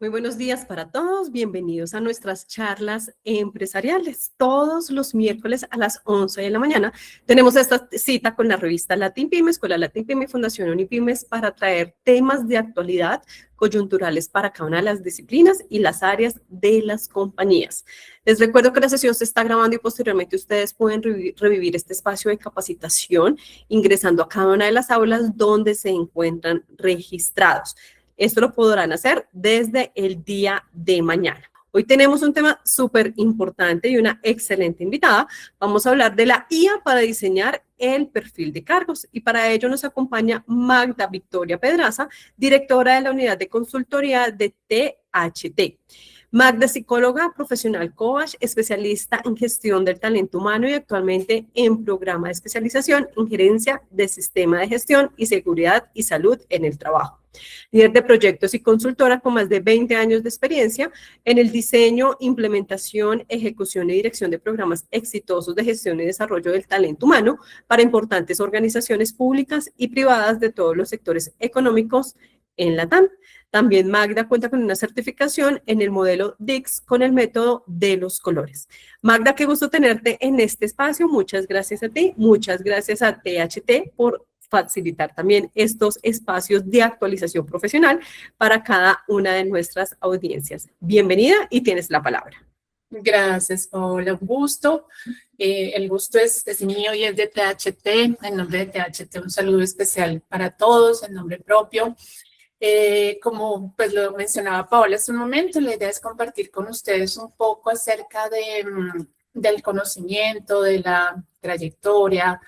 Muy buenos días para todos, bienvenidos a nuestras charlas empresariales. Todos los miércoles a las 11 de la mañana tenemos esta cita con la revista Latin Pyme, Escuela Latin Pyme y Fundación Unipymes para traer temas de actualidad coyunturales para cada una de las disciplinas y las áreas de las compañías. Les recuerdo que la sesión se está grabando y posteriormente ustedes pueden revivir este espacio de capacitación ingresando a cada una de las aulas donde se encuentran registrados. Esto lo podrán hacer desde el día de mañana. Hoy tenemos un tema súper importante y una excelente invitada. Vamos a hablar de la IA para diseñar el perfil de cargos y para ello nos acompaña Magda Victoria Pedraza, directora de la unidad de consultoría de THT. Magda es psicóloga, profesional coach, especialista en gestión del talento humano y actualmente en programa de especialización en gerencia de sistema de gestión y seguridad y salud en el trabajo. Líder de proyectos y consultora con más de 20 años de experiencia en el diseño, implementación, ejecución y dirección de programas exitosos de gestión y desarrollo del talento humano para importantes organizaciones públicas y privadas de todos los sectores económicos en LATAM. También Magda cuenta con una certificación en el modelo DICS con el método de los colores. Magda, qué gusto tenerte en este espacio. Muchas gracias a ti. Muchas gracias a THT por facilitar también estos espacios de actualización profesional para cada una de nuestras audiencias. Bienvenida y tienes la palabra. Gracias, Paola. Un gusto. El gusto es mío y es de THT. En nombre de THT, un saludo especial para todos, en nombre propio. Como pues lo mencionaba Paola hace un momento, la idea es compartir con ustedes un poco acerca del conocimiento, de la trayectoria,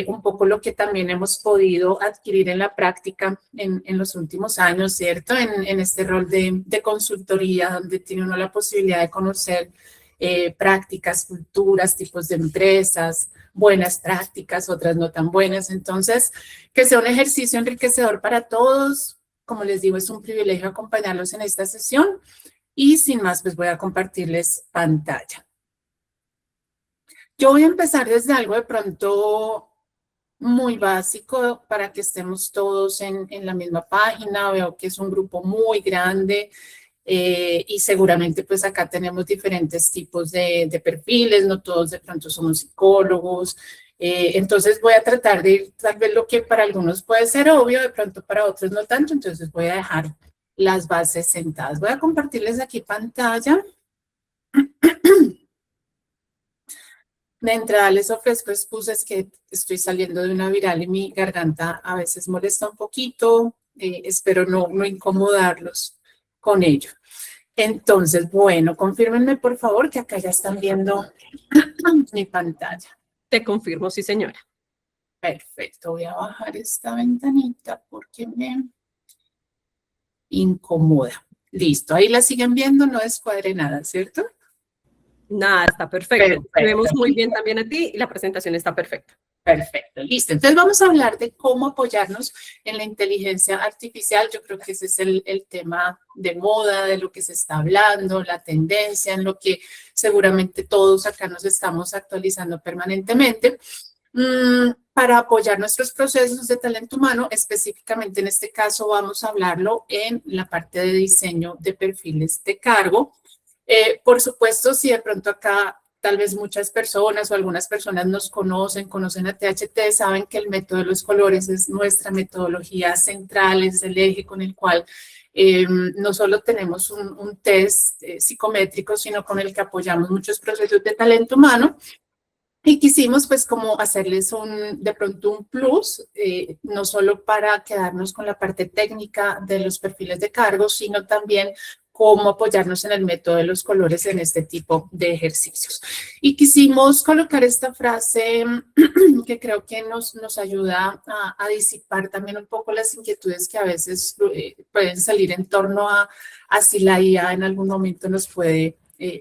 un poco lo que también hemos podido adquirir en la práctica en los últimos años, ¿cierto? En este rol de consultoría, donde tiene uno la posibilidad de conocer prácticas, culturas, tipos de empresas, buenas prácticas, otras no tan buenas. Entonces, que sea un ejercicio enriquecedor para todos. Como les digo, es un privilegio acompañarlos en esta sesión y sin más, pues voy a compartirles pantalla. Yo voy a empezar desde algo de pronto muy básico para que estemos todos en la misma página. Veo que es un grupo muy grande y seguramente pues acá tenemos diferentes tipos de perfiles, no todos de pronto somos psicólogos. Entonces voy a tratar de ir, tal vez lo que para algunos puede ser obvio, de pronto para otros no tanto, entonces voy a dejar las bases sentadas. Voy a compartirles aquí pantalla. De entrada les ofrezco excusas que estoy saliendo de una viral y mi garganta a veces molesta un poquito. Espero no incomodarlos con ello. Entonces, bueno, confírmenme por favor que acá ya están viendo mi pantalla. Te confirmo, sí, señora. Perfecto, voy a bajar esta ventanita porque me incomoda. Listo, ahí la siguen viendo, no descuadre nada, ¿cierto? Nada, está perfecto. Te vemos muy bien también a ti y la presentación está perfecta. Perfecto, listo. Entonces vamos a hablar de cómo apoyarnos en la inteligencia artificial. Yo creo que ese es el tema de moda, de lo que se está hablando, la tendencia, en lo que seguramente todos acá nos estamos actualizando permanentemente. Para apoyar nuestros procesos de talento humano, específicamente en este caso vamos a hablarlo en la parte de diseño de perfiles de cargo. Por supuesto, si de pronto acá tal vez muchas personas o algunas personas nos conocen a THT, saben que el método de los colores es nuestra metodología central, es el eje con el cual no solo tenemos un test psicométrico, sino con el que apoyamos muchos procesos de talento humano. Y quisimos pues como hacerles de pronto un plus, no solo para quedarnos con la parte técnica de los perfiles de cargo, sino también cómo apoyarnos en el método de los colores en este tipo de ejercicios. Y quisimos colocar esta frase que creo que nos ayuda a disipar también un poco las inquietudes que a veces pueden salir en torno a si la IA en algún momento nos puede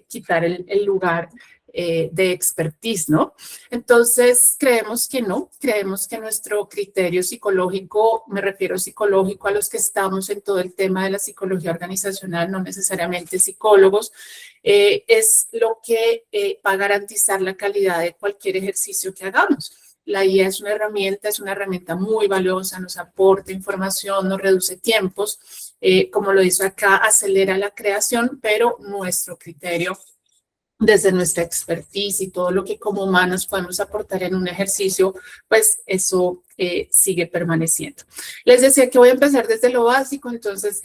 quitar el lugar de expertise, ¿no? Entonces, creemos que no, creemos que nuestro criterio psicológico, me refiero psicológico a los que estamos en todo el tema de la psicología organizacional, no necesariamente psicólogos, es lo que va a garantizar la calidad de cualquier ejercicio que hagamos. La IA es una herramienta muy valiosa, nos aporta información, nos reduce tiempos, como lo hizo acá, acelera la creación, pero nuestro criterio, desde nuestra expertise y todo lo que como humanos podemos aportar en un ejercicio, pues eso sigue permaneciendo. Les decía que voy a empezar desde lo básico, entonces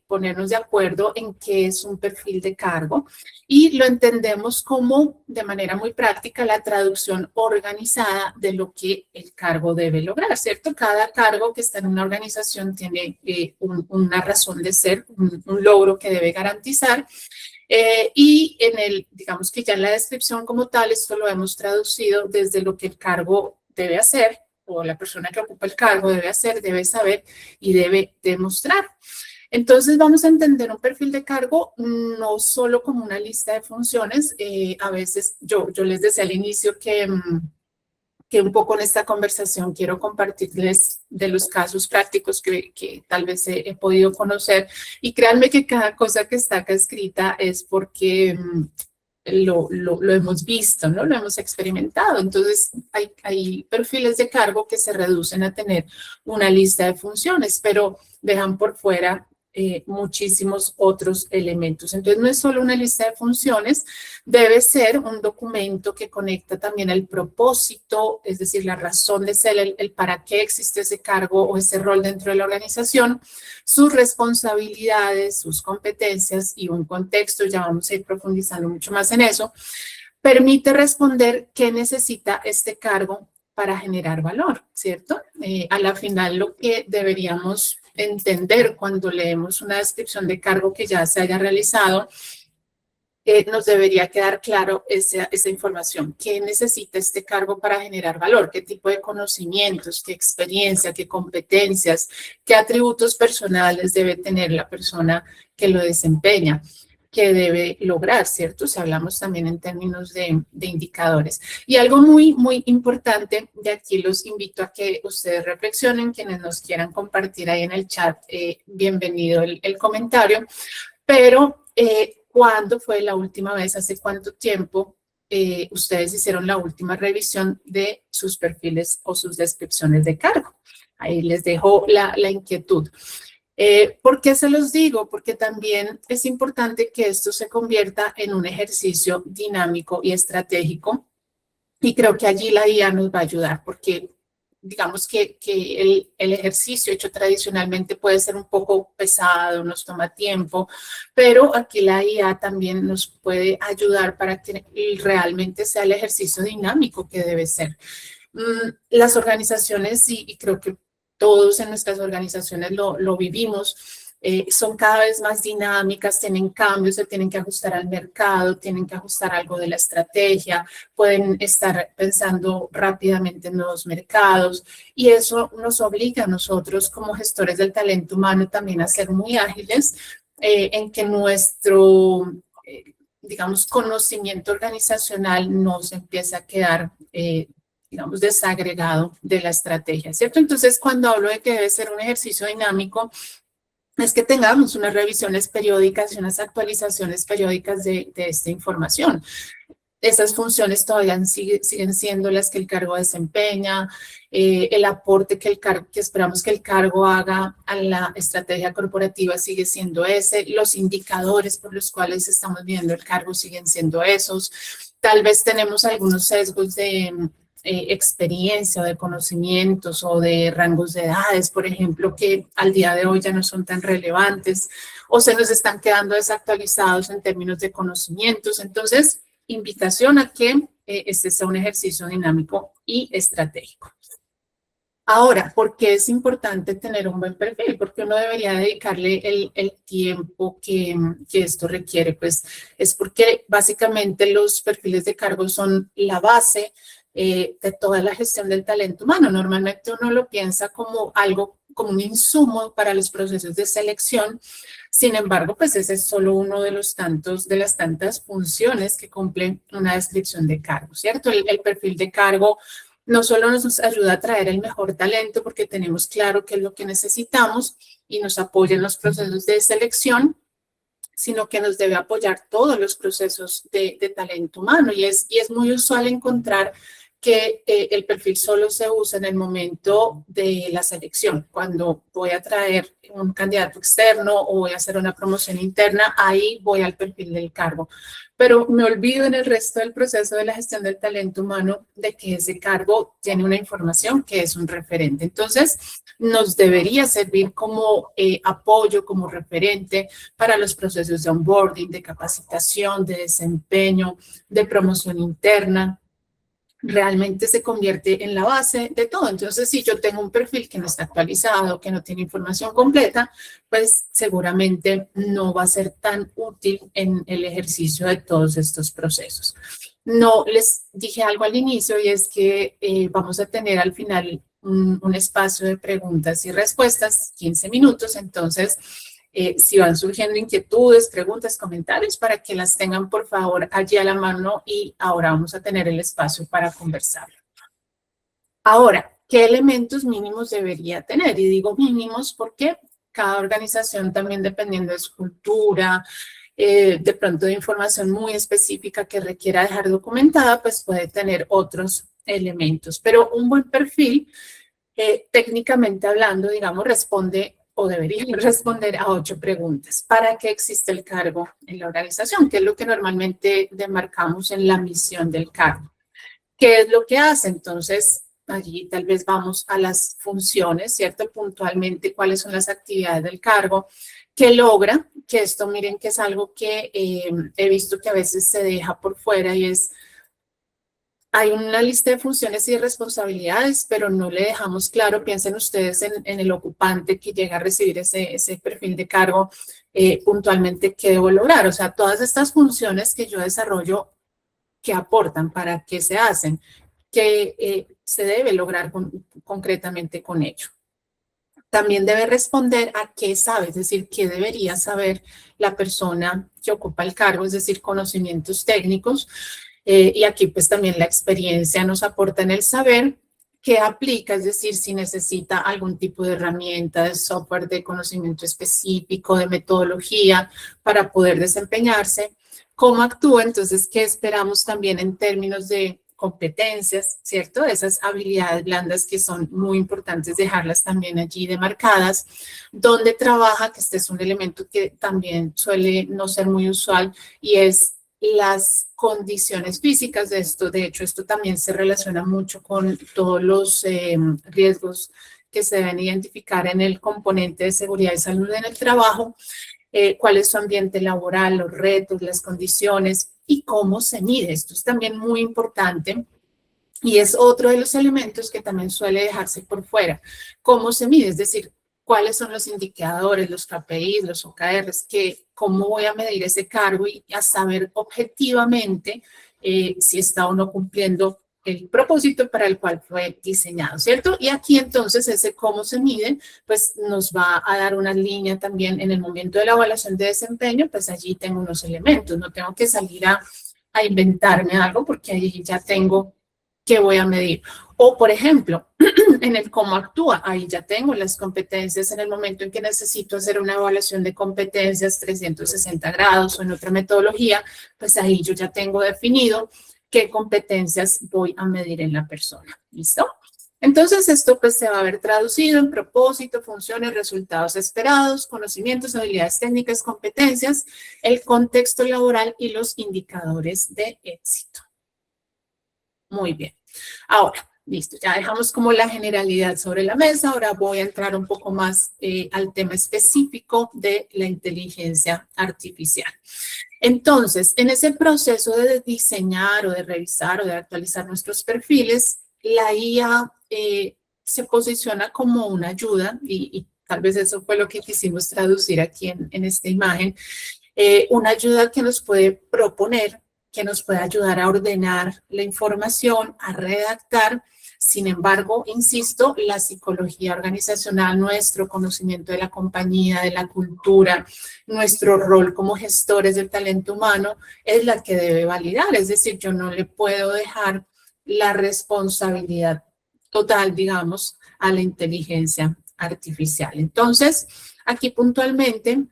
ponernos de acuerdo en qué es un perfil de cargo y lo entendemos como, de manera muy práctica, la traducción organizada de lo que el cargo debe lograr, ¿cierto? Cada cargo que está en una organización tiene una razón de ser, un logro que debe garantizar. Y digamos que ya en la descripción como tal, esto lo hemos traducido desde lo que el cargo debe hacer, o la persona que ocupa el cargo debe hacer, debe saber y debe demostrar. Entonces vamos a entender un perfil de cargo no solo como una lista de funciones. A veces yo les decía al inicio que un poco en esta conversación quiero compartirles de los casos prácticos que tal vez he podido conocer. Y créanme que cada cosa que está acá escrita es porque lo hemos visto, ¿no? Lo hemos experimentado. Entonces, hay perfiles de cargo que se reducen a tener una lista de funciones, pero dejan por fuera muchísimos otros elementos. Entonces, no es solo una lista de funciones, debe ser un documento que conecta también el propósito, es decir, la razón de ser, el para qué existe ese cargo o ese rol dentro de la organización, sus responsabilidades, sus competencias y un contexto, ya vamos a ir profundizando mucho más en eso, permite responder qué necesita este cargo para generar valor, ¿cierto? A la final lo que deberíamos entender cuando leemos una descripción de cargo que ya se haya realizado, nos debería quedar claro esa información. ¿Qué necesita este cargo para generar valor? ¿Qué tipo de conocimientos, qué experiencia, qué competencias, qué atributos personales debe tener la persona que lo desempeña? Que debe lograr, ¿cierto? Si hablamos también en términos de indicadores. Y algo muy, muy importante, de aquí los invito a que ustedes reflexionen, quienes nos quieran compartir ahí en el chat, bienvenido el comentario, pero ¿cuándo fue la última vez, hace cuánto tiempo ustedes hicieron la última revisión de sus perfiles o sus descripciones de cargo? Ahí les dejo la inquietud. ¿Por qué se los digo? Porque también es importante que esto se convierta en un ejercicio dinámico y estratégico. Y creo que allí la IA nos va a ayudar, porque digamos que el ejercicio hecho tradicionalmente puede ser un poco pesado, nos toma tiempo, pero aquí la IA también nos puede ayudar para que realmente sea el ejercicio dinámico que debe ser. Las organizaciones, y creo que todos en nuestras organizaciones lo vivimos, son cada vez más dinámicas, tienen cambios, se tienen que ajustar al mercado, tienen que ajustar algo de la estrategia, pueden estar pensando rápidamente en nuevos mercados y eso nos obliga a nosotros como gestores del talento humano también a ser muy ágiles en que nuestro, digamos, conocimiento organizacional no se empiece a quedar digamos, desagregado de la estrategia, ¿cierto? Entonces, cuando hablo de que debe ser un ejercicio dinámico, es que tengamos unas revisiones periódicas y unas actualizaciones periódicas de esta información. Esas funciones todavía siguen siendo las que el cargo desempeña, el aporte que esperamos que el cargo haga a la estrategia corporativa sigue siendo ese, los indicadores por los cuales estamos viendo el cargo siguen siendo esos. Tal vez tenemos algunos sesgos de experiencia o de conocimientos o de rangos de edades, por ejemplo, que al día de hoy ya no son tan relevantes o se nos están quedando desactualizados en términos de conocimientos. Entonces, invitación a que este sea un ejercicio dinámico y estratégico. Ahora, ¿por qué es importante tener un buen perfil? Porque uno debería dedicarle el tiempo que esto requiere. Pues es porque básicamente los perfiles de cargo son la base de toda la gestión del talento humano. Normalmente uno lo piensa como algo, como un insumo para los procesos de selección. Sin embargo, pues ese es solo uno de las tantas funciones que cumple una descripción de cargo, ¿cierto? El perfil de cargo no solo nos ayuda a atraer el mejor talento porque tenemos claro qué es lo que necesitamos y nos apoya en los procesos de selección, sino que nos debe apoyar todos los procesos de talento humano. Y es muy usual encontrar que el perfil solo se usa en el momento de la selección. Cuando voy a traer un candidato externo o voy a hacer una promoción interna, ahí voy al perfil del cargo. Pero me olvido en el resto del proceso de la gestión del talento humano de que ese cargo tiene una información que es un referente. Entonces, nos debería servir como apoyo, como referente para los procesos de onboarding, de capacitación, de desempeño, de promoción interna. Realmente se convierte en la base de todo. Entonces, si yo tengo un perfil que no está actualizado, que no tiene información completa, pues seguramente no va a ser tan útil en el ejercicio de todos estos procesos. No les dije algo al inicio y es que vamos a tener al final un espacio de preguntas y respuestas, 15 minutos. Entonces, si van surgiendo inquietudes, preguntas, comentarios, para que las tengan por favor allí a la mano y ahora vamos a tener el espacio para conversar. Ahora, ¿qué elementos mínimos debería tener? Y digo mínimos porque cada organización también dependiendo de su cultura, de pronto de información muy específica que requiera dejar documentada, pues puede tener otros elementos. Pero un buen perfil, técnicamente hablando, digamos, responde o debería responder a 8 preguntas. ¿Para qué existe el cargo en la organización? ¿Qué es lo que normalmente demarcamos en la misión del cargo? ¿Qué es lo que hace? Entonces, allí tal vez vamos a las funciones, ¿cierto? Puntualmente, cuáles son las actividades del cargo, qué logra, que esto miren que es algo que he visto que a veces se deja por fuera y es, hay una lista de funciones y responsabilidades, pero no le dejamos claro, piensen ustedes en el ocupante que llega a recibir ese perfil de cargo, puntualmente qué debo lograr. O sea, todas estas funciones que yo desarrollo, ¿qué aportan? ¿Para qué se hacen? ¿Qué se debe lograr concretamente con ello? También debe responder a qué sabe, es decir, qué debería saber la persona que ocupa el cargo, es decir, conocimientos técnicos. Y aquí pues también la experiencia nos aporta en el saber qué aplica, es decir, si necesita algún tipo de herramienta, de software, de conocimiento específico, de metodología para poder desempeñarse, cómo actúa, entonces qué esperamos también en términos de competencias, ¿cierto? Esas habilidades blandas que son muy importantes dejarlas también allí demarcadas. Dónde trabaja, que este es un elemento que también suele no ser muy usual y es las condiciones físicas de esto. De hecho, esto también se relaciona mucho con todos los riesgos que se deben identificar en el componente de seguridad y salud en el trabajo. Cuál es su ambiente laboral, los retos, las condiciones y cómo se mide. Esto es también muy importante y es otro de los elementos que también suele dejarse por fuera. ¿Cómo se mide? Es decir, cuáles son los indicadores, los KPIs, los OKRs, cómo voy a medir ese cargo y a saber objetivamente si está o no cumpliendo el propósito para el cual fue diseñado, ¿cierto? Y aquí entonces ese cómo se mide, pues nos va a dar una línea también en el momento de la evaluación de desempeño, pues allí tengo unos elementos, no tengo que salir a inventarme algo porque ahí ya tengo qué voy a medir. O, por ejemplo, en el cómo actúa, ahí ya tengo las competencias en el momento en que necesito hacer una evaluación de competencias 360 grados o en otra metodología, pues ahí yo ya tengo definido qué competencias voy a medir en la persona. ¿Listo? Entonces, esto pues se va a ver traducido en propósito, funciones, resultados esperados, conocimientos, habilidades técnicas, competencias, el contexto laboral y los indicadores de éxito. Muy bien. Ahora, listo, ya dejamos como la generalidad sobre la mesa. Ahora voy a entrar un poco más al tema específico de la inteligencia artificial. Entonces, en ese proceso de diseñar o de revisar o de actualizar nuestros perfiles, la IA se posiciona como una ayuda y tal vez eso fue lo que quisimos traducir aquí en esta imagen, una ayuda que nos puede proponer, que nos puede ayudar a ordenar la información, a redactar. Sin embargo, insisto, la psicología organizacional, nuestro conocimiento de la compañía, de la cultura, nuestro rol como gestores del talento humano es la que debe validar. Es decir, yo no le puedo dejar la responsabilidad total, digamos, a la inteligencia artificial. Entonces, aquí puntualmente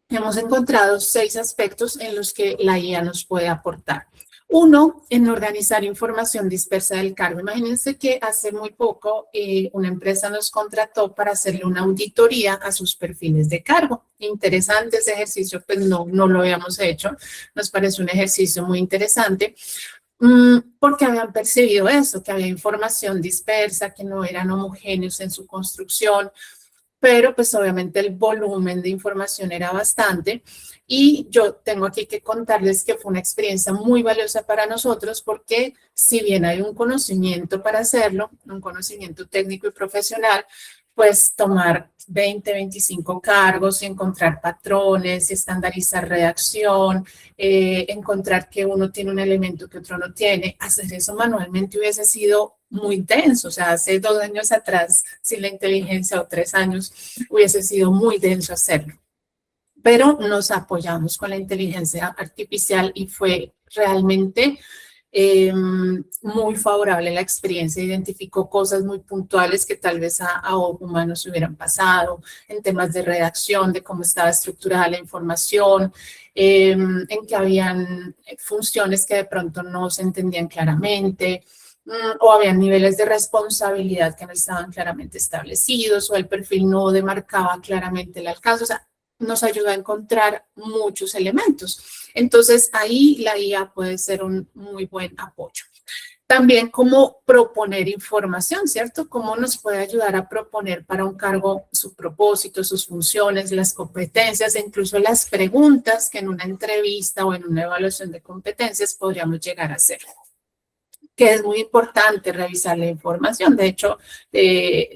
hemos encontrado 6 aspectos en los que la IA nos puede aportar. Uno, en organizar información dispersa del cargo. Imagínense que hace muy poco una empresa nos contrató para hacerle una auditoría a sus perfiles de cargo. Interesante ese ejercicio, pues no lo habíamos hecho. Nos parece un ejercicio muy interesante. Porque habían percibido eso, que había información dispersa, que no eran homogéneos en su construcción, pero pues obviamente el volumen de información era bastante. Y yo tengo aquí que contarles que fue una experiencia muy valiosa para nosotros porque si bien hay un conocimiento para hacerlo, un conocimiento técnico y profesional, pues tomar 20, 25 cargos y encontrar patrones, estandarizar redacción, encontrar que uno tiene un elemento que otro no tiene, hacer eso manualmente hubiese sido muy denso. O sea, hace 2 años atrás, sin la inteligencia o 3 años, hubiese sido muy denso hacerlo. Pero nos apoyamos con la inteligencia artificial y fue realmente muy favorable la experiencia. Identificó cosas muy puntuales que tal vez a humanos hubieran pasado, en temas de redacción, de cómo estaba estructurada la información, en que habían funciones que de pronto no se entendían claramente, o habían niveles de responsabilidad que no estaban claramente establecidos, o el perfil no demarcaba claramente el alcance. O sea, nos ayuda a encontrar muchos elementos. Entonces, ahí la IA puede ser un muy buen apoyo. También cómo proponer información, ¿cierto? Cómo nos puede ayudar a proponer para un cargo su propósito, sus funciones, las competencias e incluso las preguntas que en una entrevista o en una evaluación de competencias podríamos llegar a hacer. Que es muy importante revisar la información. De hecho,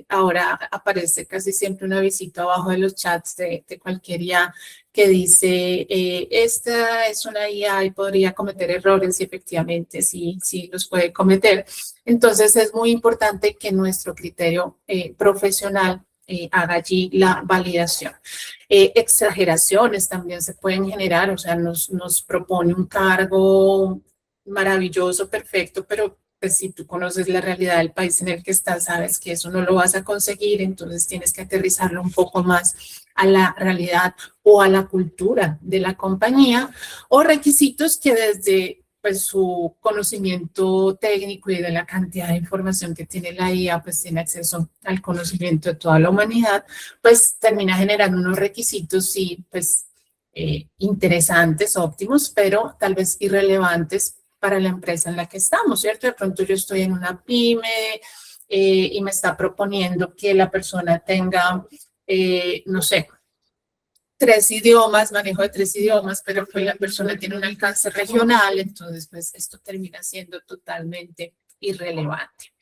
ahora aparece casi siempre un avisito abajo de los chats de cualquier IA que dice, esta es una IA y podría cometer errores, y efectivamente sí los puede cometer. Entonces, es muy importante que nuestro criterio profesional haga allí la validación. Exageraciones también se pueden generar, o sea, nos propone un cargo maravilloso, perfecto, pero pues si tú conoces la realidad del país en el que estás, sabes que eso no lo vas a conseguir, entonces tienes que aterrizarlo un poco más a la realidad o a la cultura de la compañía, o requisitos que desde pues su conocimiento técnico y de la cantidad de información que tiene la IA, pues tiene acceso al conocimiento de toda la humanidad, pues termina generando unos requisitos y pues interesantes, óptimos, pero tal vez irrelevantes para la empresa en la que estamos, ¿cierto? De pronto yo estoy en una pyme y me está proponiendo que la persona tenga, no sé, 3 idiomas, manejo de 3 idiomas, pero pues la persona tiene un alcance regional, entonces pues esto termina siendo totalmente irrelevante.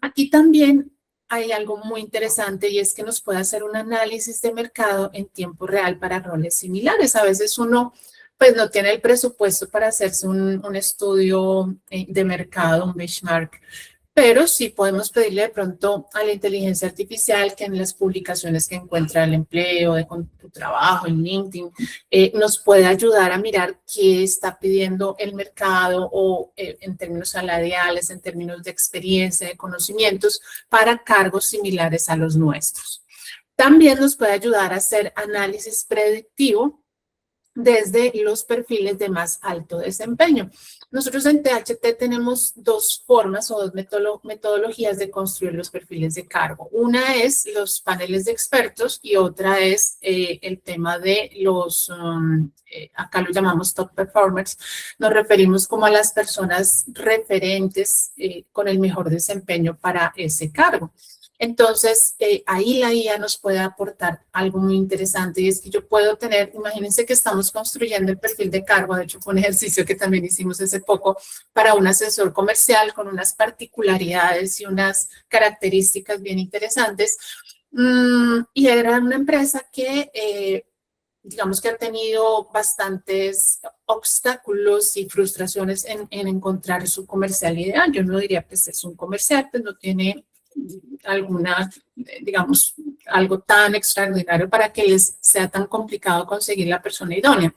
Aquí también hay algo muy interesante y es que nos puede hacer un análisis de mercado en tiempo real para roles similares. A veces uno pues no tiene el presupuesto para hacerse un estudio de mercado, un benchmark, pero sí podemos pedirle de pronto a la inteligencia artificial que en las publicaciones que encuentra el empleo, de con tu trabajo, en LinkedIn, nos puede ayudar a mirar qué está pidiendo el mercado o en términos salariales, en términos de experiencia, de conocimientos, para cargos similares a los nuestros. También nos puede ayudar a hacer análisis predictivo desde los perfiles de más alto desempeño. Nosotros en THT tenemos 2 formas o 2 metodologías de construir los perfiles de cargo. Una es los paneles de expertos y otra es el tema de los, acá lo llamamos top performers. Nos referimos como a las personas referentes con el mejor desempeño para ese cargo. Entonces, ahí la IA nos puede aportar algo muy interesante y es que yo puedo tener, imagínense que estamos construyendo el perfil de cargo, de hecho fue un ejercicio que también hicimos hace poco para un asesor comercial con unas particularidades y unas características bien interesantes. Y era una empresa que digamos que ha tenido bastantes obstáculos y frustraciones en encontrar su comercial ideal. Yo no diría que es un comercial, pues no tiene alguna, digamos, algo tan extraordinario para que les sea tan complicado conseguir la persona idónea.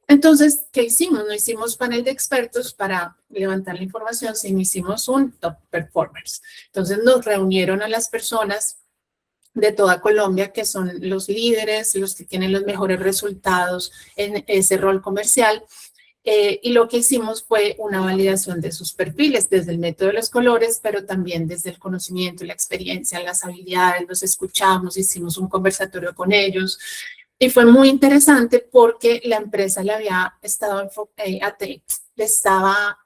Entonces, ¿qué hicimos? No hicimos panel de expertos para levantar la información, sino hicimos un top performers. Entonces, nos reunieron a las personas de toda Colombia, que son los líderes, los que tienen los mejores resultados en ese rol comercial, Y lo que hicimos fue una validación de sus perfiles desde el método de los colores, pero también desde el conocimiento, la experiencia, las habilidades, los escuchamos, hicimos un conversatorio con ellos. Y fue muy interesante porque la empresa le había estado le estaba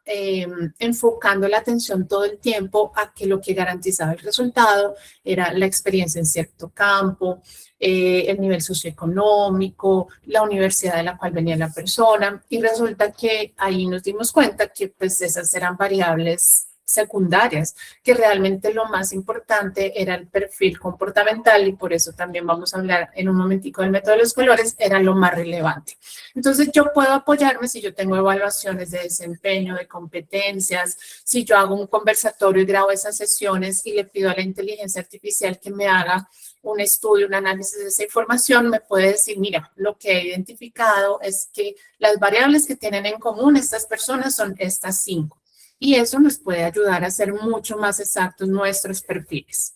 enfocando la atención todo el tiempo a que lo que garantizaba el resultado era la experiencia en cierto campo, el nivel socioeconómico, la universidad de la cual venía la persona, y resulta que ahí nos dimos cuenta que pues esas eran variables secundarias, que realmente lo más importante era el perfil comportamental, y por eso también vamos a hablar en un momentico del método de los colores, era lo más relevante. Entonces yo puedo apoyarme si yo tengo evaluaciones de desempeño, de competencias, si yo hago un conversatorio y grabo esas sesiones y le pido a la inteligencia artificial que me haga un estudio, un análisis de esa información, me puede decir, mira, lo que he identificado es que las variables que tienen en común estas personas son estas 5. Y eso nos puede ayudar a hacer mucho más exactos nuestros perfiles.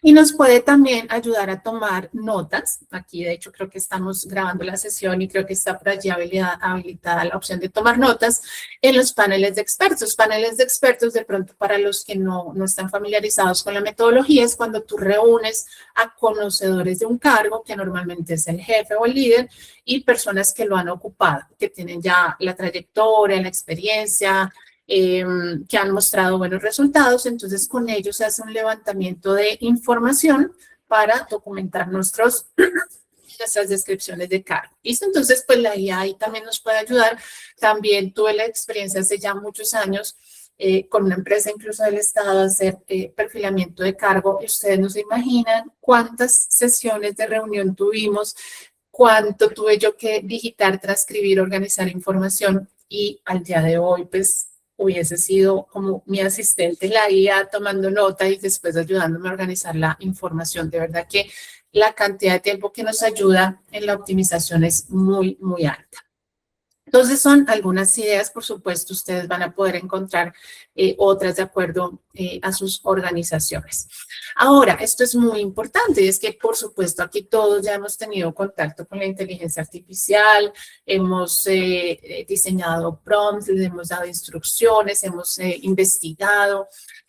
Y nos puede también ayudar a tomar notas. Aquí, de hecho, creo que estamos grabando la sesión y creo que está por allí habilitada la opción de tomar notas en los paneles de expertos. Paneles de expertos, de pronto, para los que no están familiarizados con la metodología, es cuando tú reúnes a conocedores de un cargo, que normalmente es el jefe o el líder, y personas que lo han ocupado, que tienen ya la trayectoria, la experiencia, que han mostrado buenos resultados. Entonces, con ellos se hace un levantamiento de información para documentar nuestras descripciones de cargo. ¿Listo? Entonces, pues la IA ahí también nos puede ayudar. También tuve la experiencia hace ya muchos años con una empresa incluso del Estado hacer perfilamiento de cargo. Y ustedes no se imaginan cuántas sesiones de reunión tuvimos, cuánto tuve yo que digitar, transcribir, organizar información, y al día de hoy, pues, hubiese sido como mi asistente, la IA, tomando nota y después ayudándome a organizar la información. De verdad que la cantidad de tiempo que nos ayuda en la optimización es muy, muy alta. Entonces, son algunas ideas. Por supuesto, ustedes van a poder encontrar otras de acuerdo a sus organizaciones. Ahora, esto es muy importante, y es que, por supuesto, aquí todos ya hemos tenido contacto con la inteligencia artificial, hemos diseñado prompts, les hemos dado instrucciones, hemos investigado.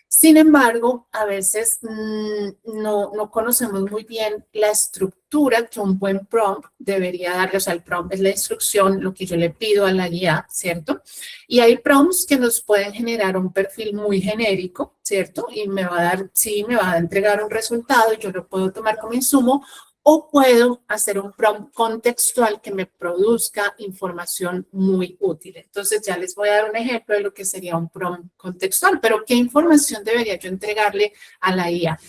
Sin embargo, a veces no conocemos muy bien la estructura que un buen prompt debería darle. O sea, el prompt es la instrucción, lo que yo le pido a la guía, ¿cierto? Y hay prompts que nos pueden generar un perfil muy genérico, ¿cierto? Y me va a dar, sí, me va a entregar un resultado y yo lo puedo tomar como insumo, o puedo hacer un prompt contextual que me produzca información muy útil. Entonces, ya les voy a dar un ejemplo de lo que sería un prompt contextual. Pero, ¿qué información debería yo entregarle a la IA?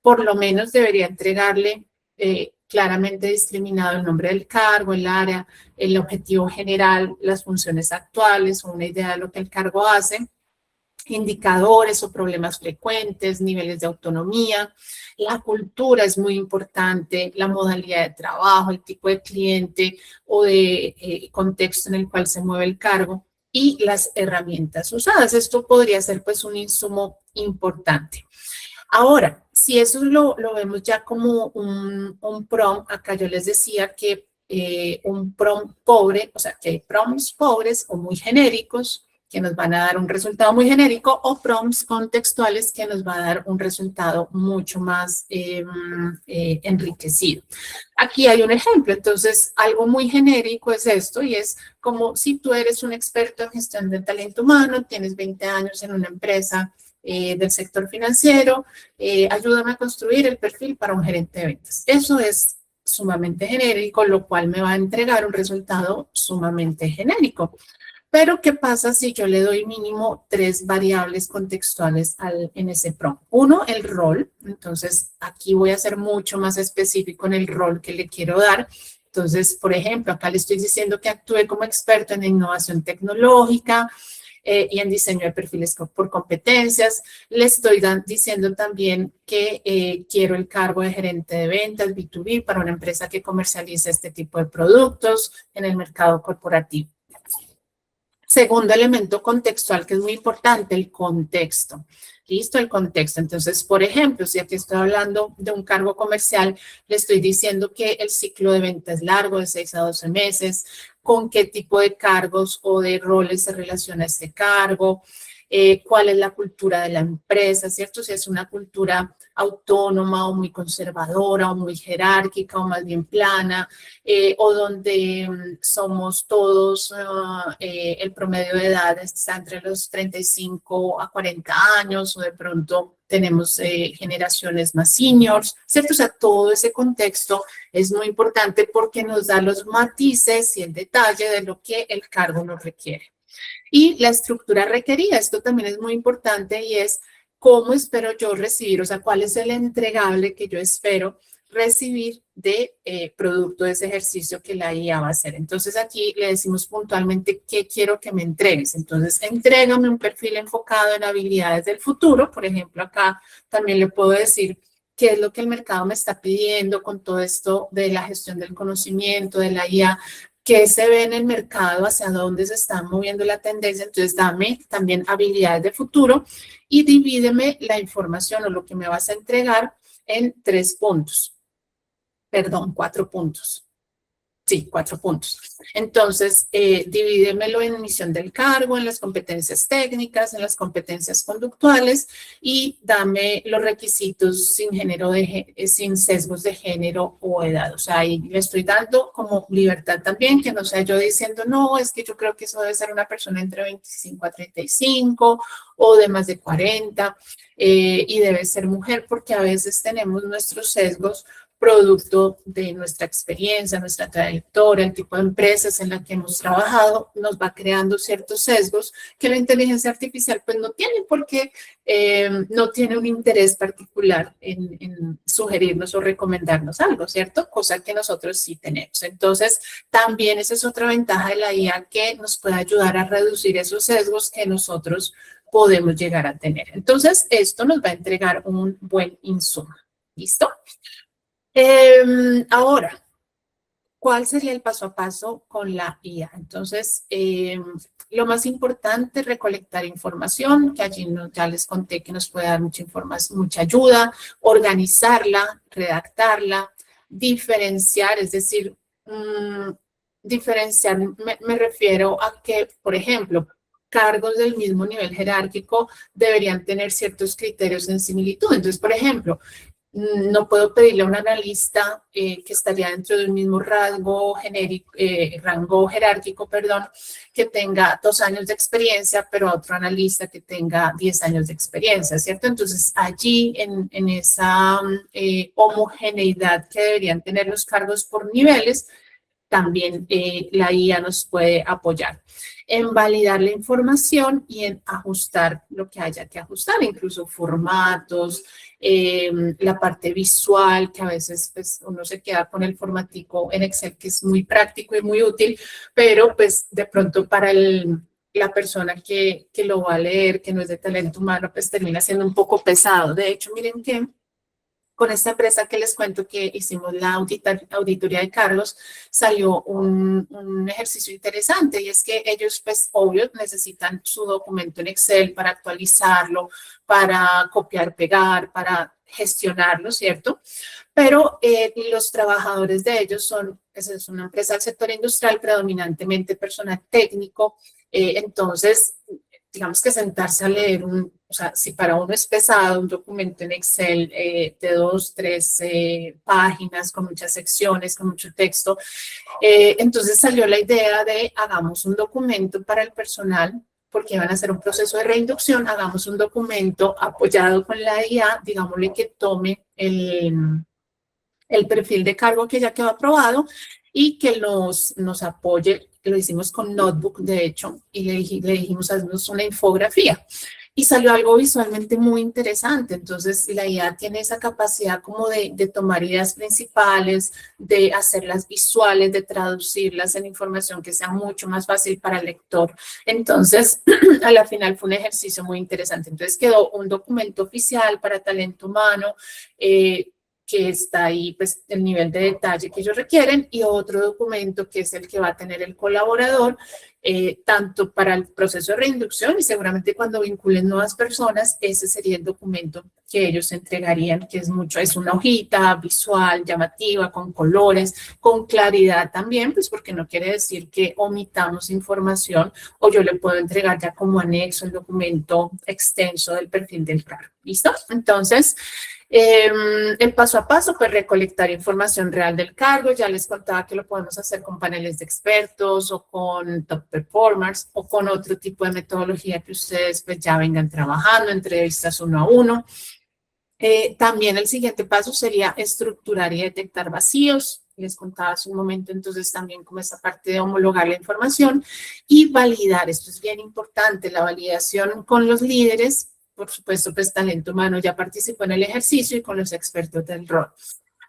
Por lo menos debería entregarle claramente discriminado el nombre del cargo, el área, el objetivo general, las funciones actuales, una idea de lo que el cargo hace, indicadores o problemas frecuentes, niveles de autonomía. La cultura es muy importante, la modalidad de trabajo, el tipo de cliente o de contexto en el cual se mueve el cargo, y las herramientas usadas. Esto podría ser pues un insumo importante. Ahora, si eso lo vemos ya como un prompt, acá yo les decía que un prompt pobre, o sea, que hay prompts pobres o muy genéricos, que nos van a dar un resultado muy genérico, o prompts contextuales que nos va a dar un resultado mucho más enriquecido. Aquí hay un ejemplo. Entonces, algo muy genérico es esto, y es como si tú eres un experto en gestión del talento humano, tienes 20 años en una empresa del sector financiero, ayúdame a construir el perfil para un gerente de ventas. Eso es sumamente genérico, lo cual me va a entregar un resultado sumamente genérico. Pero, ¿qué pasa si yo le doy mínimo 3 variables contextuales en ese prompt? Uno, el rol. Entonces, aquí voy a ser mucho más específico en el rol que le quiero dar. Entonces, por ejemplo, acá le estoy diciendo que actúe como experto en innovación tecnológica y en diseño de perfiles por competencias. Le estoy diciendo también que quiero el cargo de gerente de ventas B2B para una empresa que comercializa este tipo de productos en el mercado corporativo. Segundo elemento contextual, que es muy importante, el contexto. ¿Listo? El contexto. Entonces, por ejemplo, si aquí estoy hablando de un cargo comercial, le estoy diciendo que el ciclo de venta es largo, de 6 a 12 meses. con qué tipo de cargos o de roles se relaciona este cargo, cuál es la cultura de la empresa, ¿cierto? Si es una cultura autónoma o muy conservadora o muy jerárquica o más bien plana, o donde somos todos, el promedio de edad está entre los 35 a 40 años, o de pronto tenemos generaciones más seniors, ¿cierto? O sea, todo ese contexto es muy importante porque nos da los matices y el detalle de lo que el cargo nos requiere. Y la estructura requerida, esto también es muy importante y es cómo espero yo recibir, o sea, cuál es el entregable que yo espero recibir de producto de ese ejercicio que la IA va a hacer. Entonces aquí le decimos puntualmente qué quiero que me entregues. Entonces, entrégame un perfil enfocado en habilidades del futuro. Por ejemplo, acá también le puedo decir qué es lo que el mercado me está pidiendo con todo esto de la gestión del conocimiento, de la IA, qué se ve en el mercado, hacia dónde se está moviendo la tendencia. Entonces, dame también habilidades de futuro y divídeme la información o lo que me vas a entregar en 3 puntos. Perdón, 4 puntos. Sí, 4 puntos. Entonces, divídemelo en misión del cargo, en las competencias técnicas, en las competencias conductuales y dame los requisitos sin sesgos de género o edad. O sea, ahí le estoy dando como libertad también, que no sea yo diciendo, no, es que yo creo que eso debe ser una persona entre 25 a 35 o de más de 40 y debe ser mujer, porque a veces tenemos nuestros sesgos producto de nuestra experiencia, nuestra trayectoria, el tipo de empresas en las que hemos trabajado, nos va creando ciertos sesgos que la inteligencia artificial pues no tiene porque no tiene un interés particular en sugerirnos o recomendarnos algo, ¿cierto? Cosa que nosotros sí tenemos. Entonces, también esa es otra ventaja de la IA que nos puede ayudar a reducir esos sesgos que nosotros podemos llegar a tener. Entonces, esto nos va a entregar un buen insumo. ¿Listo? Ahora, ¿cuál sería el paso a paso con la IA? Entonces, lo más importante es recolectar información, que allí ya les conté que nos puede dar mucha información, mucha ayuda, organizarla, redactarla, diferenciar, es decir, diferenciar, me refiero a que, por ejemplo, cargos del mismo nivel jerárquico deberían tener ciertos criterios en similitud. Entonces, por ejemplo, no puedo pedirle a un analista que estaría dentro del mismo rango jerárquico, perdón, que tenga 2 años de experiencia, pero a otro analista que tenga 10 años de experiencia, ¿cierto? Entonces, allí en esa homogeneidad que deberían tener los cargos por niveles, también la IA nos puede apoyar en validar la información y en ajustar lo que haya que ajustar, incluso formatos, la parte visual, que a veces pues, uno se queda con el formatico en Excel, que es muy práctico y muy útil, pero pues de pronto para la persona que lo va a leer, que no es de talento humano, pues termina siendo un poco pesado. De hecho, miren que con esta empresa que les cuento que hicimos la auditoría de cargos, salió un ejercicio interesante y es que ellos, pues, obvio, necesitan su documento en Excel para actualizarlo, para copiar, pegar, para gestionarlo, ¿cierto? Pero los trabajadores de ellos es una empresa del sector industrial, predominantemente personal técnico, entonces digamos que sentarse a leer o sea, si para uno es pesado un documento en Excel de 2, 3 páginas, con muchas secciones, con mucho texto, entonces salió la idea de hagamos un documento para el personal, porque van a hacer un proceso de reinducción, hagamos un documento apoyado con la IA, digámosle que tome el perfil de cargo que ya quedó aprobado y que nos apoye. Lo hicimos con Notebook, de hecho, y le dijimos, haznos una infografía. Y salió algo visualmente muy interesante. Entonces, la IA tiene esa capacidad como de tomar ideas principales, de hacerlas visuales, de traducirlas en información que sea mucho más fácil para el lector. Entonces, a la final fue un ejercicio muy interesante. Entonces, quedó un documento oficial para talento humano, que está ahí pues el nivel de detalle que ellos requieren, y otro documento que es el que va a tener el colaborador, tanto para el proceso de reinducción y seguramente cuando vinculen nuevas personas, ese sería el documento que ellos entregarían, que es una hojita visual, llamativa, con colores, con claridad también, pues porque no quiere decir que omitamos información, o yo le puedo entregar ya como anexo el documento extenso del perfil del cargo. ¿Listo? Entonces, el paso a paso, pues recolectar información real del cargo. Ya les contaba que lo podemos hacer con paneles de expertos o con top performers o con otro tipo de metodología que ustedes pues ya vengan trabajando, entrevistas 1 a 1. También el siguiente paso sería estructurar y detectar vacíos. Les contaba hace un momento, entonces también como esa parte de homologar la información y validar. Esto es bien importante, la validación con los líderes. Por supuesto, pues talento humano ya participó en el ejercicio y con los expertos del rol.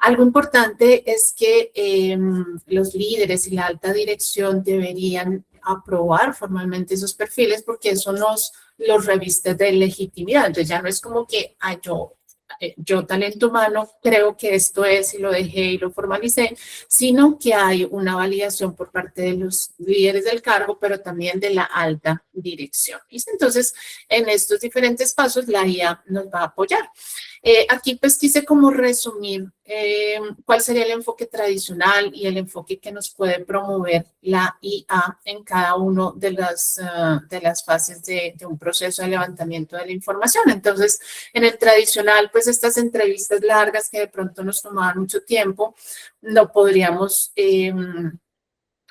Algo importante es que los líderes y la alta dirección deberían aprobar formalmente esos perfiles porque eso los reviste de legitimidad. Entonces ya no es como que yo talento humano creo que esto es y lo dejé y lo formalicé, sino que hay una validación por parte de los líderes del cargo, pero también de la alta dirección. ¿Listo? Entonces, en estos diferentes pasos, la IA nos va a apoyar. Aquí pues quise como resumir cuál sería el enfoque tradicional y el enfoque que nos puede promover la IA en cada una de las fases de un proceso de levantamiento de la información. Entonces, en el tradicional, pues estas entrevistas largas que de pronto nos tomaban mucho tiempo, no podríamos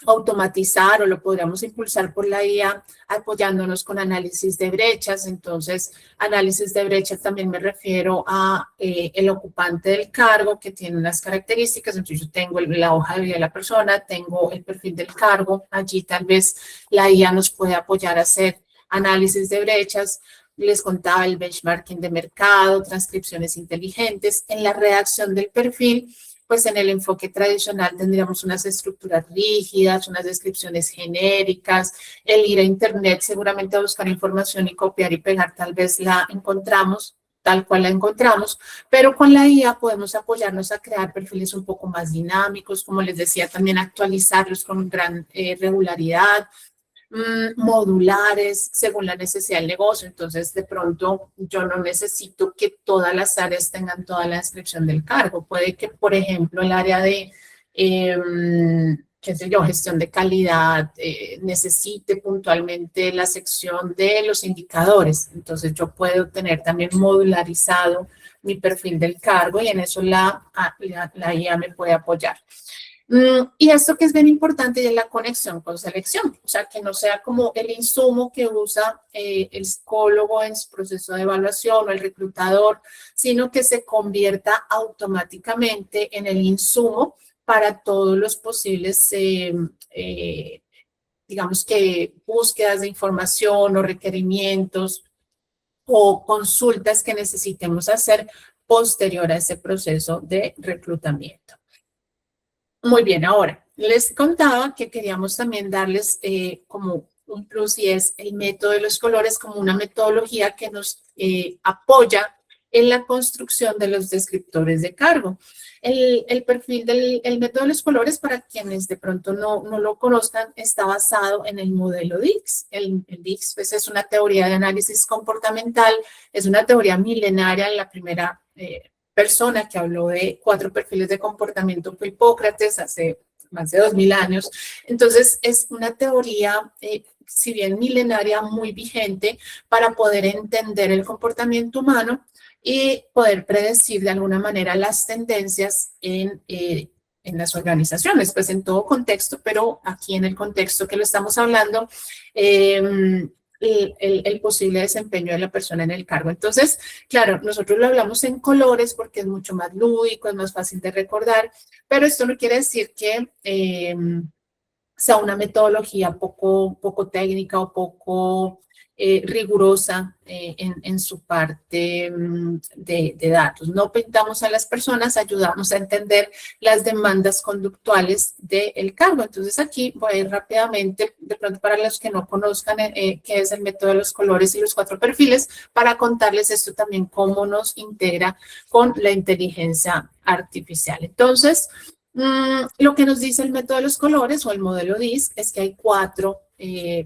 automatizar o lo podríamos impulsar por la IA apoyándonos con análisis de brechas. Entonces, análisis de brechas también me refiero a el ocupante del cargo que tiene unas características. Entonces, yo tengo la hoja de vida de la persona, tengo el perfil del cargo. Allí tal vez la IA nos puede apoyar a hacer análisis de brechas. Les contaba el benchmarking de mercado, transcripciones inteligentes. En la redacción del perfil, pues en el enfoque tradicional tendríamos unas estructuras rígidas, unas descripciones genéricas, el ir a internet seguramente a buscar información y copiar y pegar, tal vez la encontramos tal cual la encontramos, pero con la IA podemos apoyarnos a crear perfiles un poco más dinámicos, como les decía, también actualizarlos con gran regularidad, modulares según la necesidad del negocio. Entonces, de pronto, yo no necesito que todas las áreas tengan toda la descripción del cargo. Puede que, por ejemplo, el área de, qué sé yo, gestión de calidad, necesite puntualmente la sección de los indicadores. Entonces, yo puedo tener también modularizado mi perfil del cargo y en eso la IA me puede apoyar. Y esto que es bien importante es la conexión con selección, o sea, que no sea como el insumo que usa el psicólogo en su proceso de evaluación o el reclutador, sino que se convierta automáticamente en el insumo para todos los posibles, digamos que búsquedas de información o requerimientos o consultas que necesitemos hacer posterior a ese proceso de reclutamiento. Muy bien, ahora les contaba que queríamos también darles como un plus y es el método de los colores como una metodología que nos apoya en la construcción de los descriptores de cargo. El perfil del método de los colores, para quienes de pronto no lo conozcan, está basado en el modelo DICS. El DICS pues, es una teoría de análisis comportamental, es una teoría milenaria, la primera persona que habló de 4 perfiles de comportamiento fue Hipócrates hace más de 2000 años. Entonces, es una teoría, si bien milenaria, muy vigente para poder entender el comportamiento humano y poder predecir de alguna manera las tendencias en las organizaciones, pues en todo contexto, pero aquí en el contexto que lo estamos hablando, el posible desempeño de la persona en el cargo. Entonces, claro, nosotros lo hablamos en colores porque es mucho más lúdico, es más fácil de recordar, pero esto no quiere decir que sea una metodología poco técnica o poco rigurosa en su parte de datos. No pintamos a las personas, ayudamos a entender las demandas conductuales del cargo. Entonces aquí voy a ir rápidamente, de pronto para los que no conozcan qué es el método de los colores y los 4 perfiles, para contarles esto también, cómo nos integra con la inteligencia artificial. Entonces, lo que nos dice el método de los colores o el modelo DISC es que hay 4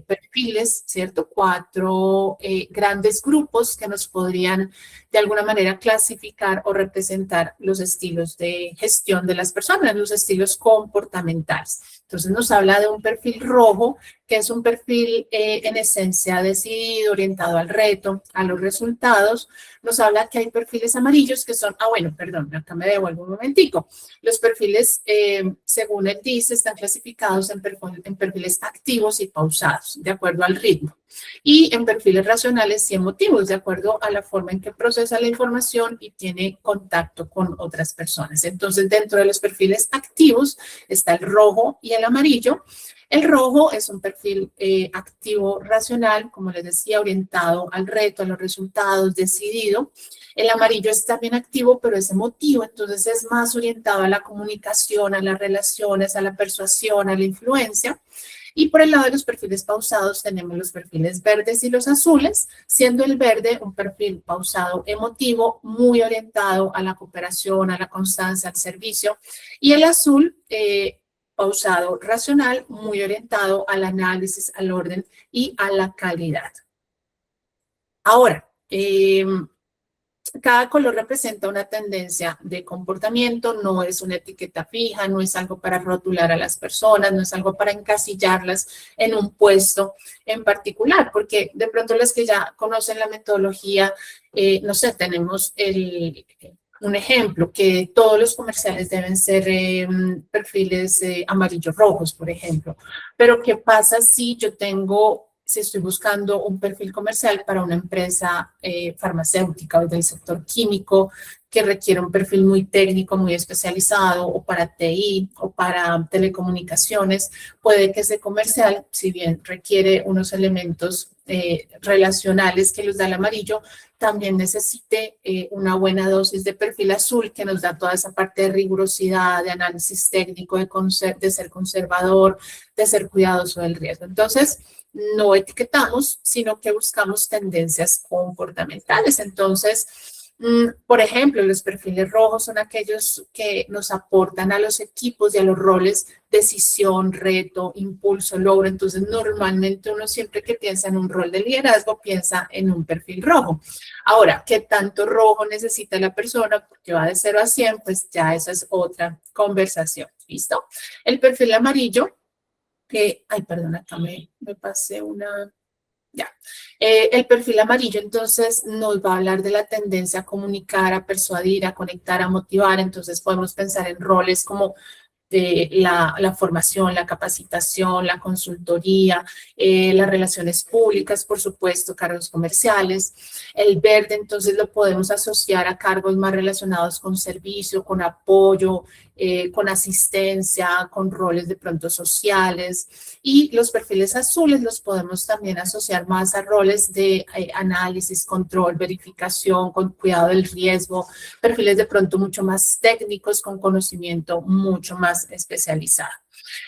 perfiles, ¿cierto? 4 grandes grupos que nos podrían de alguna manera clasificar o representar los estilos de gestión de las personas, los estilos comportamentales. Entonces nos habla de un perfil rojo, que es un perfil en esencia decidido, orientado al reto, a los resultados. Nos habla que hay perfiles amarillos que son, bueno, perdón, acá me devuelvo un momentico. Los perfiles, según el DISC, están clasificados en perfiles activos y pausados, de acuerdo al ritmo. Y en perfiles racionales y emotivos, de acuerdo a la forma en que procesa la información y tiene contacto con otras personas. Entonces, dentro de los perfiles activos está el rojo y el amarillo. El rojo es un perfil activo racional, como les decía, orientado al reto, a los resultados, decidido. El amarillo es también activo, pero es emotivo, entonces es más orientado a la comunicación, a las relaciones, a la persuasión, a la influencia. Y por el lado de los perfiles pausados tenemos los perfiles verdes y los azules, siendo el verde un perfil pausado emotivo, muy orientado a la cooperación, a la constancia, al servicio. Y el azul, pausado racional, muy orientado al análisis, al orden y a la calidad. Ahora, cada color representa una tendencia de comportamiento, no es una etiqueta fija, no es algo para rotular a las personas, no es algo para encasillarlas en un puesto en particular, porque de pronto los que ya conocen la metodología, no sé, tenemos un ejemplo, que todos los comerciales deben ser perfiles amarillos rojos, por ejemplo. Pero ¿qué pasa si si estoy buscando un perfil comercial para una empresa farmacéutica o del sector químico que requiere un perfil muy técnico, muy especializado, o para TI o para telecomunicaciones? Puede que ese comercial, si bien requiere unos elementos relacionales que los da el amarillo, también necesite una buena dosis de perfil azul que nos da toda esa parte de rigurosidad, de análisis técnico, de ser conservador, de ser cuidadoso del riesgo. Entonces, no etiquetamos, sino que buscamos tendencias comportamentales. Entonces, por ejemplo, los perfiles rojos son aquellos que nos aportan a los equipos y a los roles decisión, reto, impulso, logro. Entonces, normalmente uno siempre que piensa en un rol de liderazgo piensa en un perfil rojo. Ahora, ¿qué tanto rojo necesita la persona? Porque va de 0 a 100, pues ya esa es otra conversación. ¿Listo? El perfil amarillo, perdón, acá me pasé una... Ya. El perfil amarillo, entonces, nos va a hablar de la tendencia a comunicar, a persuadir, a conectar, a motivar. Entonces, podemos pensar en roles como de la formación, la capacitación, la consultoría, las relaciones públicas, por supuesto, cargos comerciales. El verde, entonces, lo podemos asociar a cargos más relacionados con servicio, con apoyo, con asistencia, con roles de pronto sociales. Y los perfiles azules los podemos también asociar más a roles de análisis, control, verificación, con cuidado del riesgo, perfiles de pronto mucho más técnicos, con conocimiento mucho más especializado.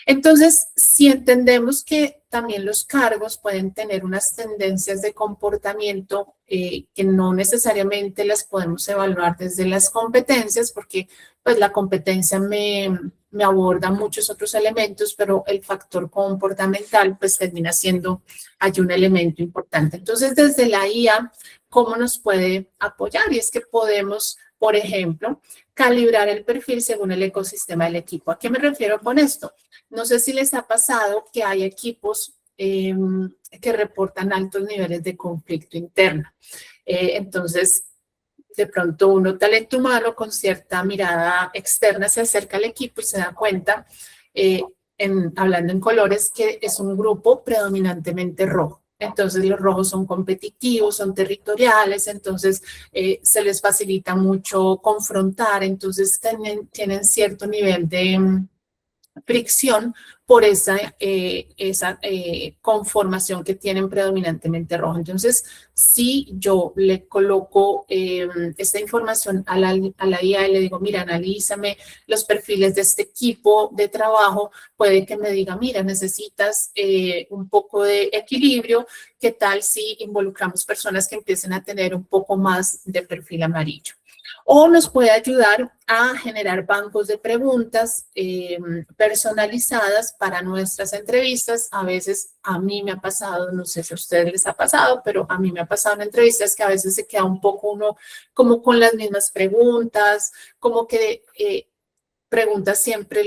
Entonces, si entendemos que también los cargos pueden tener unas tendencias de comportamiento que no necesariamente las podemos evaluar desde las competencias, porque pues la competencia me aborda muchos otros elementos, pero el factor comportamental pues termina siendo allí un elemento importante. Entonces, desde la IA, ¿cómo nos puede apoyar? Y es que podemos, por ejemplo, calibrar el perfil según el ecosistema del equipo. ¿A qué me refiero con esto? No sé si les ha pasado que hay equipos que reportan altos niveles de conflicto interno. Entonces, de pronto talento humano con cierta mirada externa se acerca al equipo y se da cuenta, hablando en colores, que es un grupo predominantemente rojo. Entonces los rojos son competitivos, son territoriales, entonces se les facilita mucho confrontar, entonces tienen cierto nivel fricción por esa conformación que tienen predominantemente rojo. Entonces, si yo le coloco esta información a la IA y le digo, mira, analízame los perfiles de este equipo de trabajo, puede que me diga, mira, necesitas un poco de equilibrio, ¿qué tal si involucramos personas que empiecen a tener un poco más de perfil amarillo? O nos puede ayudar a generar bancos de preguntas personalizadas para nuestras entrevistas. A veces a mí me ha pasado, no sé si a ustedes les ha pasado, pero a mí me ha pasado en entrevistas que a veces se queda un poco uno como con las mismas preguntas, como que pregunta siempre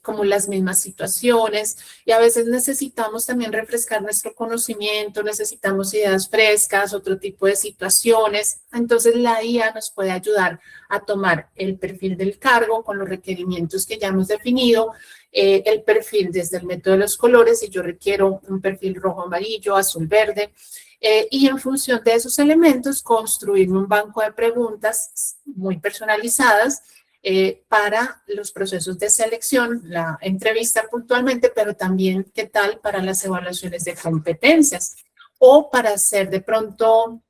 como las mismas situaciones y a veces necesitamos también refrescar nuestro conocimiento, necesitamos ideas frescas, otro tipo de situaciones. Entonces la IA nos puede ayudar a tomar el perfil del cargo con los requerimientos que ya hemos definido, el perfil desde el método de los colores, si yo requiero un perfil rojo, amarillo, azul, verde, y en función de esos elementos construir un banco de preguntas muy personalizadas para los procesos de selección, la entrevista puntualmente, pero también qué tal para las evaluaciones de competencias o para hacer de pronto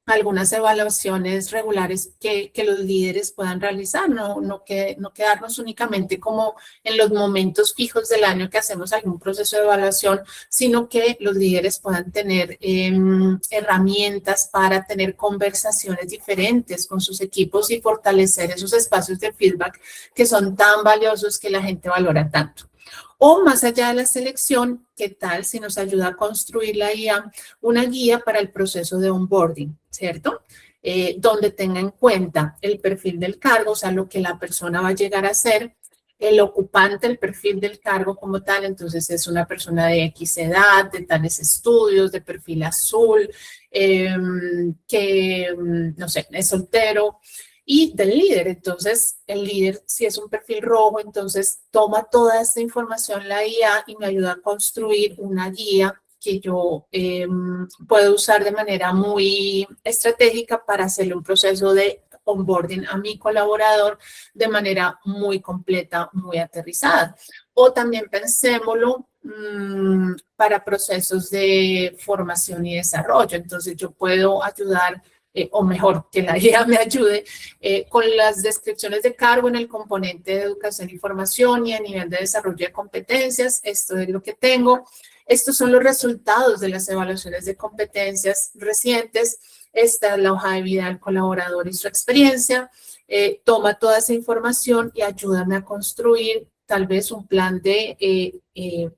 algunas evaluaciones regulares que los líderes puedan realizar, no quedarnos únicamente como en los momentos fijos del año que hacemos algún proceso de evaluación, sino que los líderes puedan tener herramientas para tener conversaciones diferentes con sus equipos y fortalecer esos espacios de feedback que son tan valiosos que la gente valora tanto. O más allá de la selección, ¿qué tal si nos ayuda a construir la IA una guía para el proceso de onboarding, ¿cierto? Donde tenga en cuenta el perfil del cargo, o sea, lo que la persona va a llegar a ser, el ocupante, el perfil del cargo como tal, entonces es una persona de X edad, de tales estudios, de perfil azul, no sé, es soltero, y del líder. Entonces, el líder, si es un perfil rojo, entonces toma toda esta información la IA y me ayuda a construir una guía que yo puedo usar de manera muy estratégica para hacerle un proceso de onboarding a mi colaborador de manera muy completa, muy aterrizada. O también pensémoslo para procesos de formación y desarrollo. Entonces, yo puedo ayudar o mejor, que la IA me ayude con las descripciones de cargo en el componente de educación y formación y a nivel de desarrollo de competencias. Esto es lo que tengo. Estos son los resultados de las evaluaciones de competencias recientes. Esta es la hoja de vida del colaborador y su experiencia. Toma toda esa información y ayúdame a construir tal vez un plan de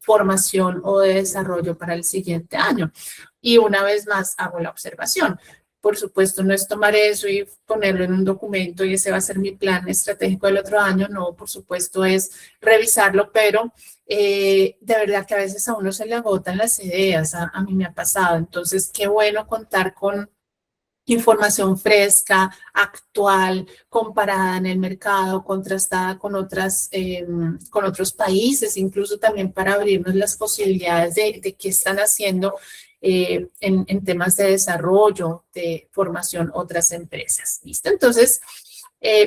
formación o de desarrollo para el siguiente año. Y una vez más hago la observación. Por supuesto, no es tomar eso y ponerlo en un documento y ese va a ser mi plan estratégico del otro año. No, por supuesto, es revisarlo, pero de verdad que a veces a uno se le agotan las ideas. A mí me ha pasado. Entonces, qué bueno contar con información fresca, actual, comparada en el mercado, contrastada con con otros países, incluso también para abrirnos las posibilidades de qué están haciendo en temas de desarrollo, de formación, otras empresas. ¿Listo? Entonces,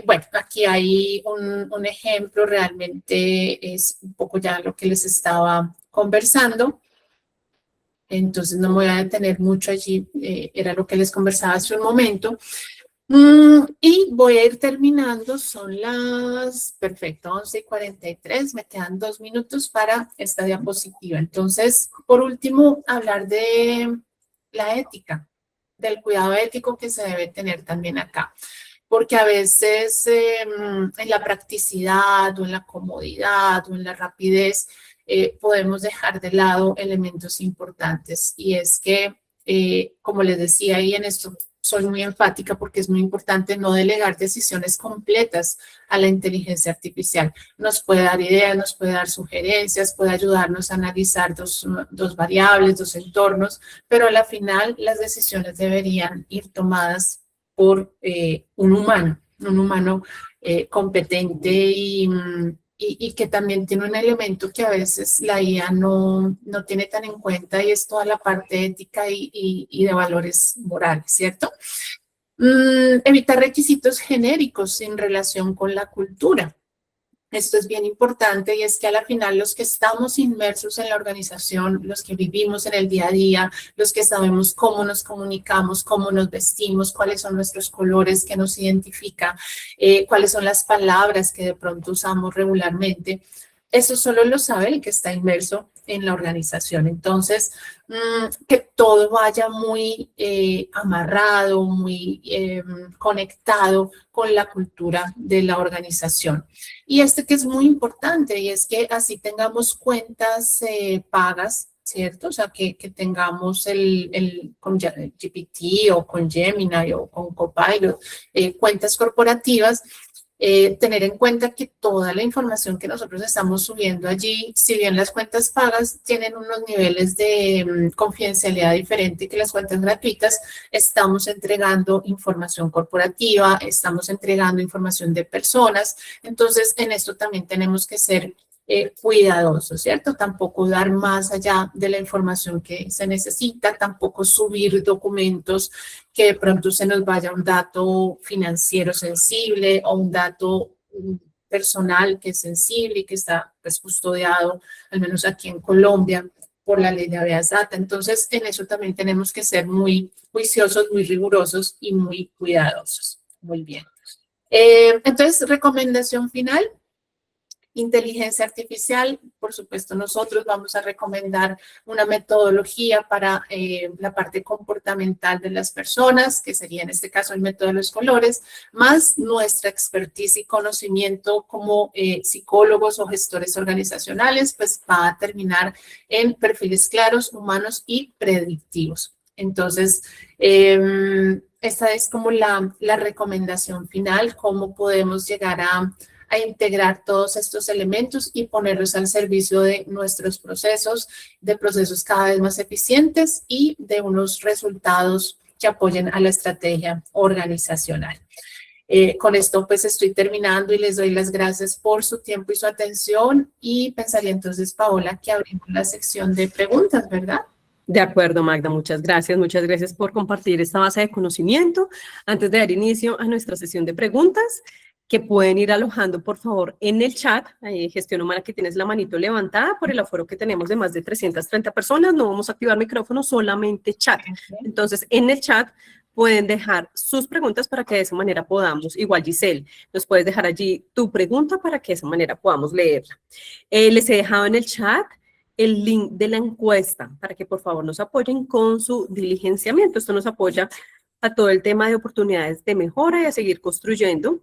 bueno, aquí hay un ejemplo, realmente es un poco ya lo que les estaba conversando. Entonces no me voy a detener mucho allí, era lo que les conversaba hace un momento. Y voy a ir terminando, son las, perfecto, 11:43, me quedan 2 minutos para esta diapositiva. Entonces, por último, hablar de la ética, del cuidado ético que se debe tener también acá. Porque a veces en la practicidad o en la comodidad o en la rapidez podemos dejar de lado elementos importantes. Y es que, como les decía, y en esto soy muy enfática porque es muy importante no delegar decisiones completas a la inteligencia artificial. Nos puede dar ideas, nos puede dar sugerencias, puede ayudarnos a analizar dos variables, dos entornos, pero a la final las decisiones deberían ir tomadas por un humano competente y que también tiene un elemento que a veces la IA no tiene tan en cuenta y es toda la parte ética y de valores morales, ¿cierto? Evitar requisitos genéricos en relación con la cultura. Esto es bien importante y es que a la final los que estamos inmersos en la organización, los que vivimos en el día a día, los que sabemos cómo nos comunicamos, cómo nos vestimos, cuáles son nuestros colores que nos identifica, cuáles son las palabras que de pronto usamos regularmente, eso solo lo sabe el que está inmerso en la organización. Entonces, que todo vaya muy amarrado, muy conectado con la cultura de la organización. Y este que es muy importante, y es que así tengamos cuentas pagas, ¿cierto? O sea, que tengamos con GPT o con Gemini o con Copilot, cuentas corporativas, tener en cuenta que toda la información que nosotros estamos subiendo allí, si bien las cuentas pagas tienen unos niveles de confidencialidad diferente que las cuentas gratuitas, estamos entregando información corporativa, estamos entregando información de personas, entonces en esto también tenemos que ser cuidadosos, ¿cierto? Tampoco dar más allá de la información que se necesita, tampoco subir documentos que de pronto se nos vaya un dato financiero sensible o un dato personal que es sensible y que está pues, custodiado, al menos aquí en Colombia, por la ley de habeas data. Entonces, en eso también tenemos que ser muy juiciosos, muy rigurosos y muy cuidadosos. Muy bien. Entonces, recomendación final. Inteligencia artificial, por supuesto, nosotros vamos a recomendar una metodología para la parte comportamental de las personas, que sería en este caso el método de los colores, más nuestra expertise y conocimiento como psicólogos o gestores organizacionales, pues va a terminar en perfiles claros, humanos y predictivos. Entonces, esta es como la recomendación final, cómo podemos llegar a integrar todos estos elementos y ponerlos al servicio de nuestros procesos, de procesos cada vez más eficientes y de unos resultados que apoyen a la estrategia organizacional. Con esto pues estoy terminando y les doy las gracias por su tiempo y su atención y pensaría entonces, Paola, que abrimos la sección de preguntas, ¿verdad? De acuerdo, Magda, muchas gracias por compartir esta base de conocimiento. Antes de dar inicio a nuestra sesión de preguntas, que pueden ir alojando, por favor, en el chat, Gestión Humana, que tienes la manito levantada por el aforo que tenemos de más de 330 personas, no vamos a activar micrófono, solamente chat. Entonces, en el chat pueden dejar sus preguntas para que de esa manera podamos, igual Giselle, nos puedes dejar allí tu pregunta para que de esa manera podamos leerla. Les he dejado en el chat el link de la encuesta para que por favor nos apoyen con su diligenciamiento. Esto nos apoya a todo el tema de oportunidades de mejora y a seguir construyendo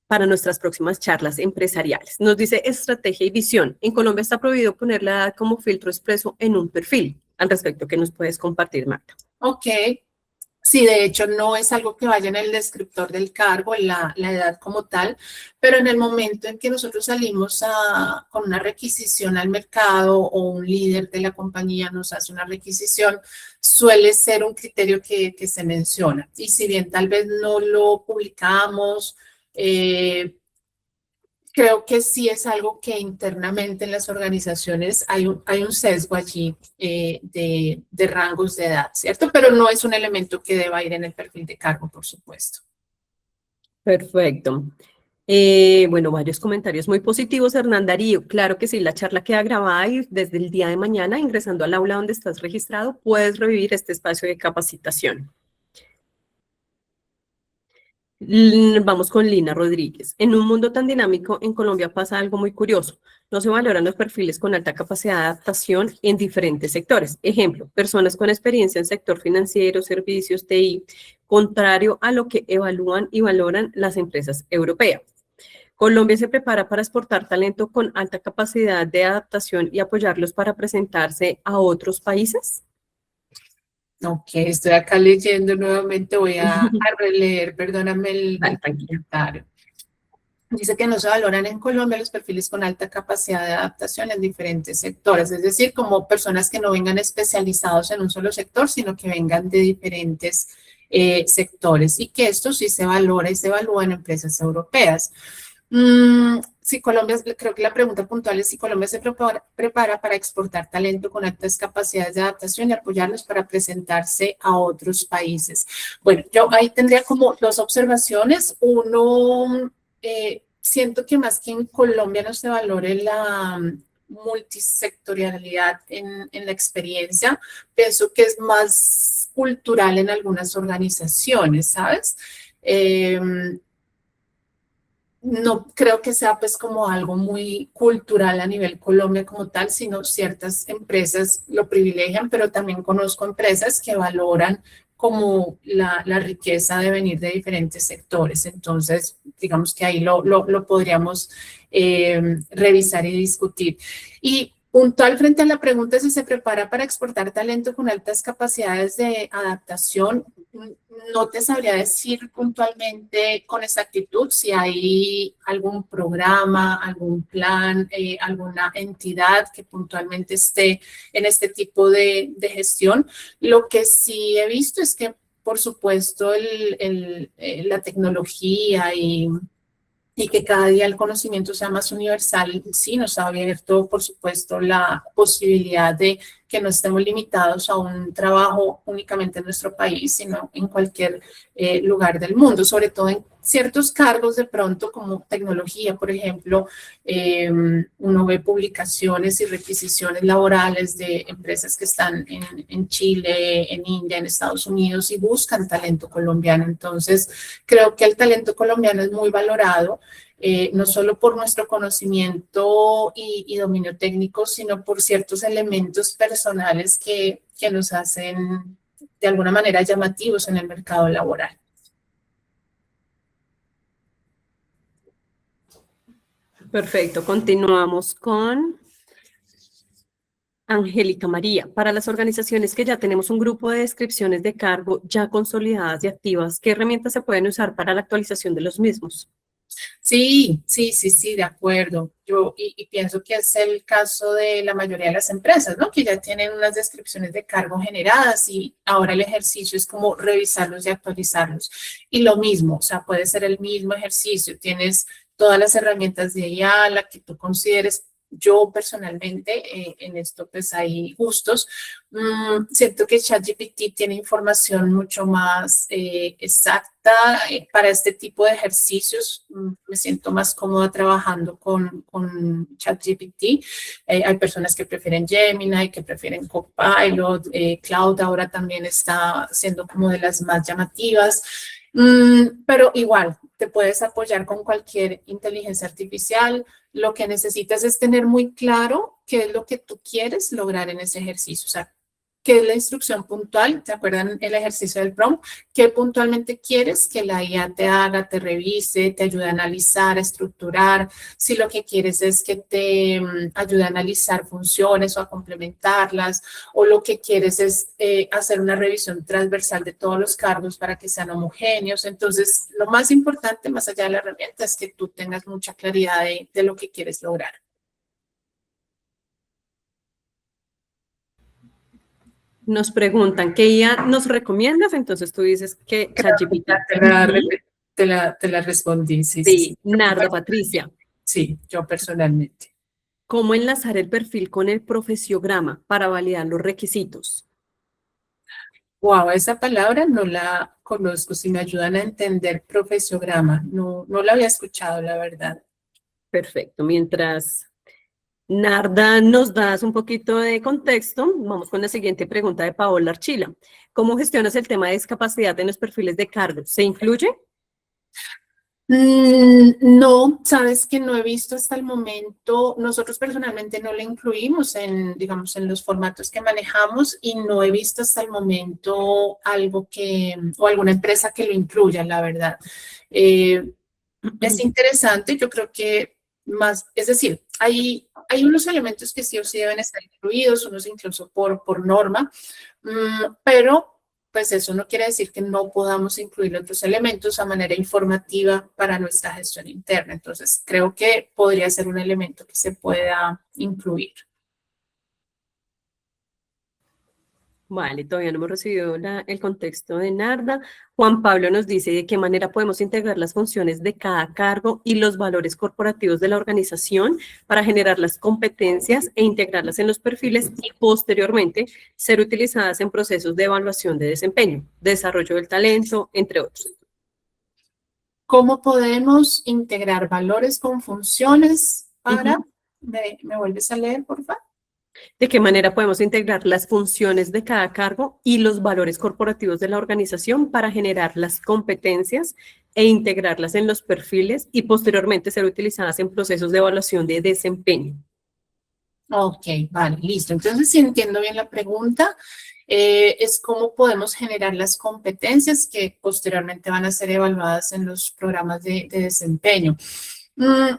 para nuestras próximas charlas empresariales. Nos dice estrategia y visión. En Colombia está prohibido poner la edad como filtro expreso en un perfil. Al respecto, ¿qué nos puedes compartir, Magda? Ok. Sí, de hecho no es algo que vaya en el descriptor del cargo, la edad como tal, pero en el momento en que nosotros salimos con una requisición al mercado o un líder de la compañía nos hace una requisición, suele ser un criterio que se menciona. Y si bien tal vez no lo publicamos, creo que sí es algo que internamente en las organizaciones hay un sesgo allí de rangos de edad, ¿cierto? Pero no es un elemento que deba ir en el perfil de cargo, por supuesto. Perfecto. Bueno, varios comentarios muy positivos, Hernán Darío. Claro que sí, la charla queda grabada y desde el día de mañana, ingresando al aula donde estás registrado, puedes revivir este espacio de capacitación. Vamos con Lina Rodríguez. En un mundo tan dinámico, en Colombia pasa algo muy curioso. No se valoran los perfiles con alta capacidad de adaptación en diferentes sectores. Ejemplo, personas con experiencia en sector financiero, servicios, TI, contrario a lo que evalúan y valoran las empresas europeas. Colombia se prepara para exportar talento con alta capacidad de adaptación y apoyarlos para presentarse a otros países. Ok, estoy acá leyendo nuevamente, voy a releer, perdóname el comentario. Dice que no se valoran en Colombia los perfiles con alta capacidad de adaptación en diferentes sectores, es decir, como personas que no vengan especializados en un solo sector, sino que vengan de diferentes sectores y que esto sí se valora y se evalúa en empresas europeas. Si Colombia, creo que la pregunta puntual es si Colombia se prepara para exportar talento con altas capacidades de adaptación y apoyarlos para presentarse a otros países. Bueno, yo ahí tendría como dos observaciones. Uno, siento que más que en Colombia no se valore la multisectorialidad en la experiencia, pienso que es más cultural en algunas organizaciones, ¿sabes? No creo que sea pues como algo muy cultural a nivel Colombia como tal, sino ciertas empresas lo privilegian, pero también conozco empresas que valoran como la riqueza de venir de diferentes sectores. Entonces, digamos que ahí lo podríamos revisar y discutir. Y puntual frente a la pregunta si se prepara para exportar talento con altas capacidades de adaptación, no te sabría decir puntualmente con exactitud si hay algún programa, algún plan, alguna entidad que puntualmente esté en este tipo de gestión. Lo que sí he visto es que, por supuesto, la tecnología y que cada día el conocimiento sea más universal, sí nos ha abierto, por supuesto, la posibilidad de que no estemos limitados a un trabajo únicamente en nuestro país, sino en cualquier lugar del mundo, sobre todo en ciertos cargos de pronto como tecnología, por ejemplo, uno ve publicaciones y requisiciones laborales de empresas que están en Chile, en India, en Estados Unidos y buscan talento colombiano. Entonces, creo que el talento colombiano es muy valorado, no solo por nuestro conocimiento y dominio técnico, sino por ciertos elementos personales que nos hacen de alguna manera llamativos en el mercado laboral. Perfecto, continuamos con Angélica María. Para las organizaciones que ya tenemos un grupo de descripciones de cargo ya consolidadas y activas, ¿qué herramientas se pueden usar para la actualización de los mismos? Sí, de acuerdo. Y pienso que es el caso de la mayoría de las empresas, ¿no? Que ya tienen unas descripciones de cargo generadas y ahora el ejercicio es como revisarlos y actualizarlos. Y lo mismo, o sea, puede ser el mismo ejercicio. Tienes todas las herramientas de IA, la que tú consideres. Yo personalmente en esto pues hay gustos. Siento que ChatGPT tiene información mucho más exacta para este tipo de ejercicios. Me siento más cómoda trabajando con ChatGPT. Hay personas que prefieren Gemini, que prefieren Copilot. Cloud ahora también está siendo como de las más llamativas. Pero igual, te puedes apoyar con cualquier inteligencia artificial. Lo que necesitas es tener muy claro qué es lo que tú quieres lograr en ese ejercicio. O sea, qué es la instrucción puntual. ¿Te acuerdan el ejercicio del prompt? ¿Qué puntualmente quieres que la IA te haga, te revise, te ayude a analizar, a estructurar? Si lo que quieres es que te ayude a analizar funciones o a complementarlas, o lo que quieres es hacer una revisión transversal de todos los cargos para que sean homogéneos. Entonces, lo más importante, más allá de la herramienta, es que tú tengas mucha claridad de lo que quieres lograr. Nos preguntan, ¿qué IA nos recomiendas? Entonces tú dices que ChatGPT. Te la respondí, sí. Sí, Narda Patricia. Sí, yo personalmente. ¿Cómo enlazar el perfil con el profesiograma para validar los requisitos? Wow, esa palabra no la conozco. Si me ayudan a entender profesiograma, no la había escuchado, la verdad. Perfecto. Mientras Narda nos das un poquito de contexto, vamos con la siguiente pregunta de Paola Archila. ¿Cómo gestionas el tema de discapacidad en los perfiles de cargo? ¿Se incluye? No, sabes que no he visto hasta el momento, nosotros personalmente no la incluimos digamos, en los formatos que manejamos y no he visto hasta el momento algo o alguna empresa que lo incluya, la verdad. Es interesante, yo creo que más, es decir, hay unos elementos que sí o sí deben estar incluidos, unos incluso por norma, pero pues eso no quiere decir que no podamos incluir otros elementos a manera informativa para nuestra gestión interna. Entonces, creo que podría ser un elemento que se pueda incluir. Vale, todavía no hemos recibido el contexto de Narda. Juan Pablo nos dice de qué manera podemos integrar las funciones de cada cargo y los valores corporativos de la organización para generar las competencias e integrarlas en los perfiles y posteriormente ser utilizadas en procesos de evaluación de desempeño, desarrollo del talento, entre otros. ¿Cómo podemos integrar valores con funciones para... Ujú. ¿Me vuelves a leer, por favor? ¿De qué manera podemos integrar las funciones de cada cargo y los valores corporativos de la organización para generar las competencias e integrarlas en los perfiles y posteriormente ser utilizadas en procesos de evaluación de desempeño? Ok, vale, listo. Entonces, si entiendo bien la pregunta, es cómo podemos generar las competencias que posteriormente van a ser evaluadas en los programas de desempeño. Mm,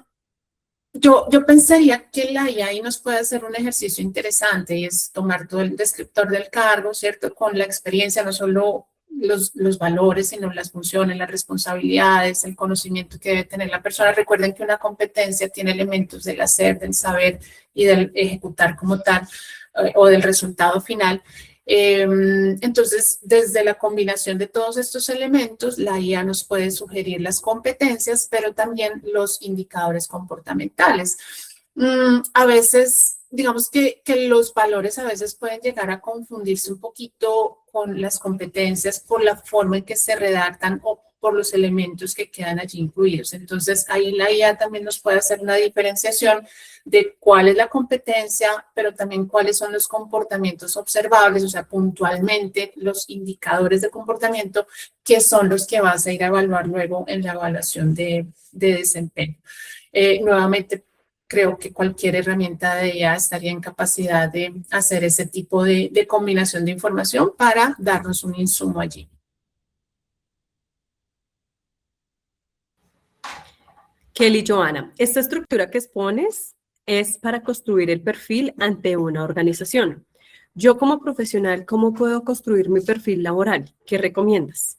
yo pensaría que la IA ahí nos puede hacer un ejercicio interesante y es tomar todo el descriptor del cargo, ¿cierto? Con la experiencia, no solo los valores, sino las funciones, las responsabilidades, el conocimiento que debe tener la persona. Recuerden que una competencia tiene elementos del hacer, del saber y del ejecutar como tal, o del resultado final. Entonces, desde la combinación de todos estos elementos, la IA nos puede sugerir las competencias, pero también los indicadores comportamentales. A veces, digamos que los valores a veces pueden llegar a confundirse un poquito con las competencias por la forma en que se redactan o por los elementos que quedan allí incluidos. Entonces, ahí la IA también nos puede hacer una diferenciación de cuál es la competencia, pero también cuáles son los comportamientos observables, o sea, puntualmente los indicadores de comportamiento que son los que vas a ir a evaluar luego en la evaluación de desempeño. Nuevamente, creo que cualquier herramienta de IA estaría en capacidad de hacer ese tipo de combinación de información para darnos un insumo allí. Kelly Joana, esta estructura que expones es para construir el perfil ante una organización. Yo como profesional, ¿cómo puedo construir mi perfil laboral? ¿Qué recomiendas?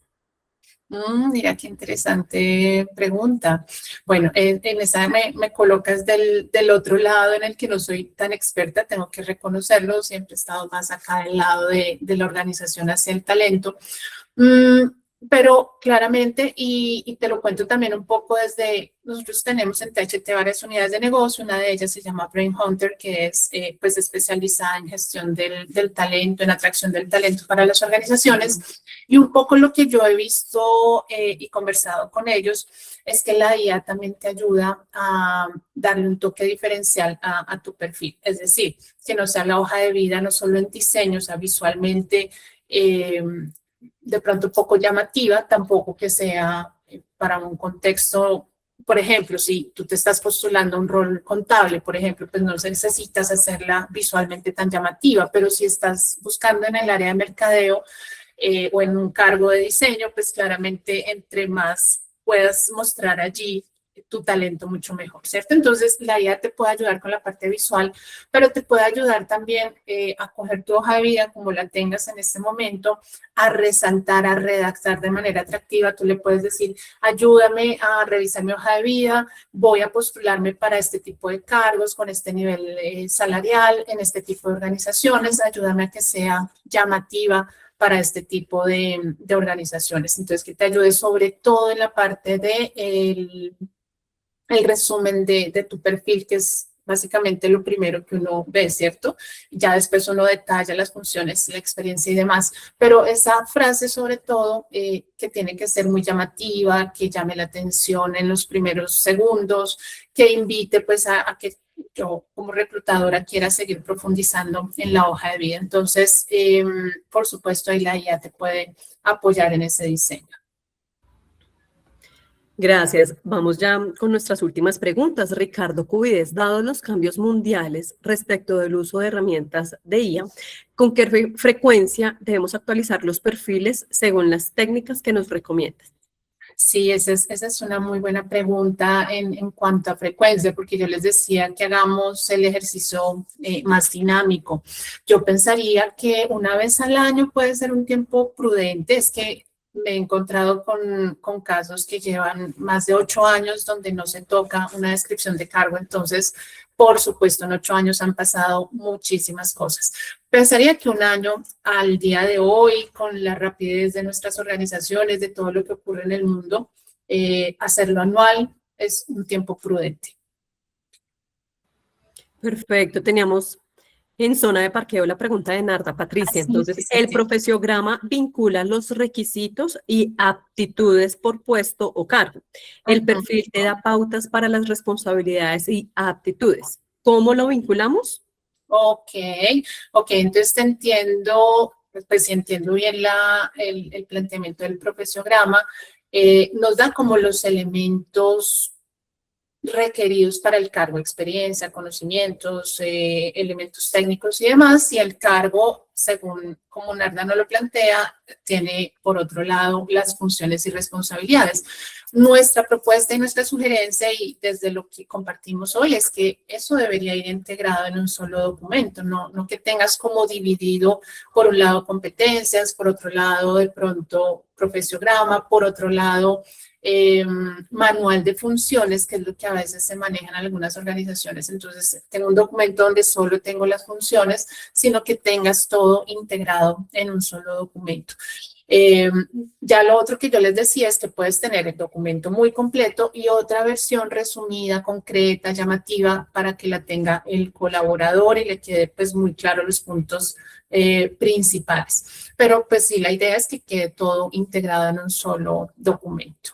Mira, qué interesante pregunta. Bueno, en esa me colocas del otro lado en el que no soy tan experta, tengo que reconocerlo, siempre he estado más acá del lado de la organización hacia el talento. Mm, pero claramente, y te lo cuento también un poco desde, nosotros tenemos en THT varias unidades de negocio, una de ellas se llama Brain Hunter, que es pues especializada en gestión del talento, en atracción del talento para las organizaciones, y un poco lo que yo he visto y conversado con ellos es que la IA también te ayuda a darle un toque diferencial a tu perfil, es decir, que no sea la hoja de vida, no solo en diseño, o sea, visualmente, de pronto poco llamativa, tampoco que sea para un contexto, por ejemplo, si tú te estás postulando a un rol contable, por ejemplo, pues no necesitas hacerla visualmente tan llamativa, pero si estás buscando en el área de mercadeo o en un cargo de diseño, pues claramente entre más puedas mostrar allí tu talento mucho mejor, ¿cierto? Entonces, la IA te puede ayudar con la parte visual, pero te puede ayudar también a coger tu hoja de vida como la tengas en este momento, a resaltar, a redactar de manera atractiva. Tú le puedes decir, ayúdame a revisar mi hoja de vida, voy a postularme para este tipo de cargos, con este nivel salarial, en este tipo de organizaciones, ayúdame a que sea llamativa para este tipo de organizaciones. Entonces, que te ayude sobre todo en la parte de el resumen de tu perfil, que es básicamente lo primero que uno ve, ¿cierto? Ya después uno detalla las funciones, la experiencia y demás, pero esa frase sobre todo que tiene que ser muy llamativa, que llame la atención en los primeros segundos, que invite pues a que yo como reclutadora quiera seguir profundizando en la hoja de vida. Entonces, por supuesto, ahí la IA te puede apoyar en ese diseño. Gracias. Vamos ya con nuestras últimas preguntas. Ricardo Cubides, dados los cambios mundiales respecto del uso de herramientas de IA, ¿con qué frecuencia debemos actualizar los perfiles según las técnicas que nos recomiendas? Sí, esa es una muy buena pregunta en cuanto a frecuencia, porque yo les decía que hagamos el ejercicio más dinámico. Yo pensaría que una vez al año puede ser un tiempo prudente. Es que me he encontrado con casos que llevan más de 8 años donde no se toca una descripción de cargo. Entonces, por supuesto, en 8 años han pasado muchísimas cosas. Pensaría que un año al día de hoy, con la rapidez de nuestras organizaciones, de todo lo que ocurre en el mundo, hacerlo anual es un tiempo prudente. Perfecto. Teníamos En zona de parqueo, la pregunta de Narda Patricia. Sí, Entonces, sí, sí, el sí. profesiograma vincula los requisitos y aptitudes por puesto o cargo. El Ujú. perfil te da pautas para las responsabilidades y aptitudes. ¿Cómo lo vinculamos? Ok, ok, entonces te entiendo, pues si entiendo bien el planteamiento del profesiograma, nos da como los elementos requeridos para el cargo, experiencia, conocimientos, elementos técnicos y demás, y el cargo, según como Narda nos lo plantea, tiene por otro lado las funciones y responsabilidades. Nuestra propuesta y nuestra sugerencia, y desde lo que compartimos hoy, es que eso debería ir integrado en un solo documento, no que tengas como dividido por un lado competencias, por otro lado de pronto profesiograma, por otro lado manual de funciones, que es lo que a veces se maneja en algunas organizaciones. Entonces, tengo un documento donde solo tengo las funciones, sino que tengas todo integrado en un solo documento. Eh, ya lo otro que yo les decía es que puedes tener el documento muy completo y otra versión resumida, concreta, llamativa, para que la tenga el colaborador y le quede pues muy claro los puntos principales. Pero pues sí, la idea es que quede todo integrado en un solo documento.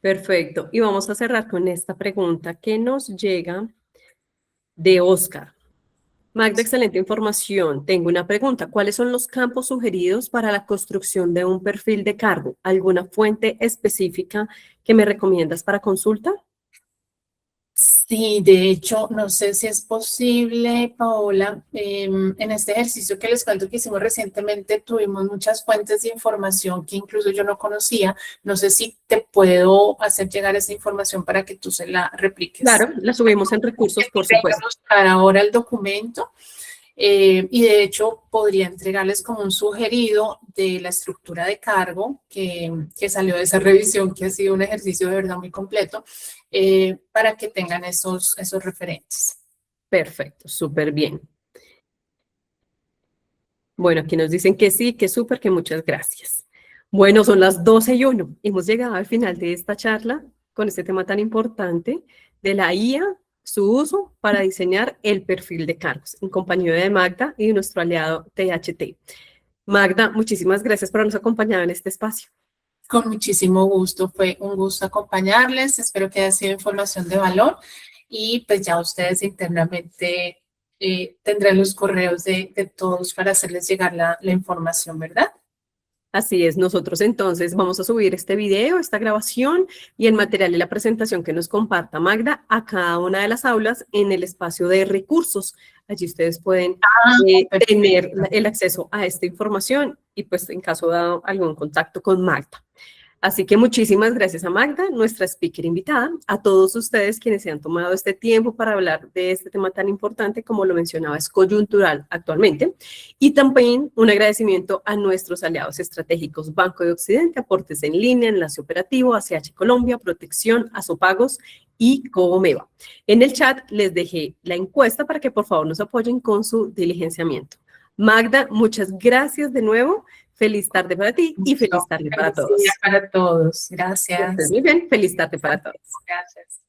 Perfecto. Y vamos a cerrar con esta pregunta que nos llega de Oscar. Magda, excelente información. Tengo una pregunta. ¿Cuáles son los campos sugeridos para la construcción de un perfil de cargo? ¿Alguna fuente específica que me recomiendas para consulta? Sí, de hecho, no sé si es posible, Paola, en este ejercicio que les cuento que hicimos recientemente, tuvimos muchas fuentes de información que incluso yo no conocía. No sé si te puedo hacer llegar esa información para que tú se la repliques. Claro, la subimos en recursos, por supuesto. Buscar ahora el documento. Y de hecho podría entregarles como un sugerido de la estructura de cargo que salió de esa revisión, que ha sido un ejercicio de verdad muy completo, para que tengan esos referentes. Perfecto, súper bien. Bueno, aquí nos dicen que sí, que súper, que muchas gracias. Bueno, son las 12:01. Hemos llegado al final de esta charla con este tema tan importante de la IA, su uso para diseñar el perfil de cargos, en compañía de Magda y de nuestro aliado THT. Magda, muchísimas gracias por habernos acompañado en este espacio. Con muchísimo gusto, fue un gusto acompañarles, espero que haya sido información de valor y pues ya ustedes internamente tendrán los correos de todos para hacerles llegar la información, ¿verdad? Así es, nosotros entonces vamos a subir este video, esta grabación y el material de la presentación que nos comparta Magda a cada una de las aulas en el espacio de recursos. Allí ustedes pueden tener Perfecto. el acceso a esta información y pues en caso de algún contacto con Magda. Así que muchísimas gracias a Magda, nuestra speaker invitada, a todos ustedes quienes se han tomado este tiempo para hablar de este tema tan importante, como lo mencionaba, es coyuntural actualmente. Y también un agradecimiento a nuestros aliados estratégicos, Banco de Occidente, Aportes en Línea, Enlace Operativo, ACH Colombia, Protección, Azopagos y Comeva. En el chat les dejé la encuesta para que por favor nos apoyen con su diligenciamiento. Magda, muchas gracias de nuevo. Feliz tarde para ti y feliz tarde para Feliz día todos. para todos. Que estés Gracias. muy bien. Feliz tarde para todos. Gracias.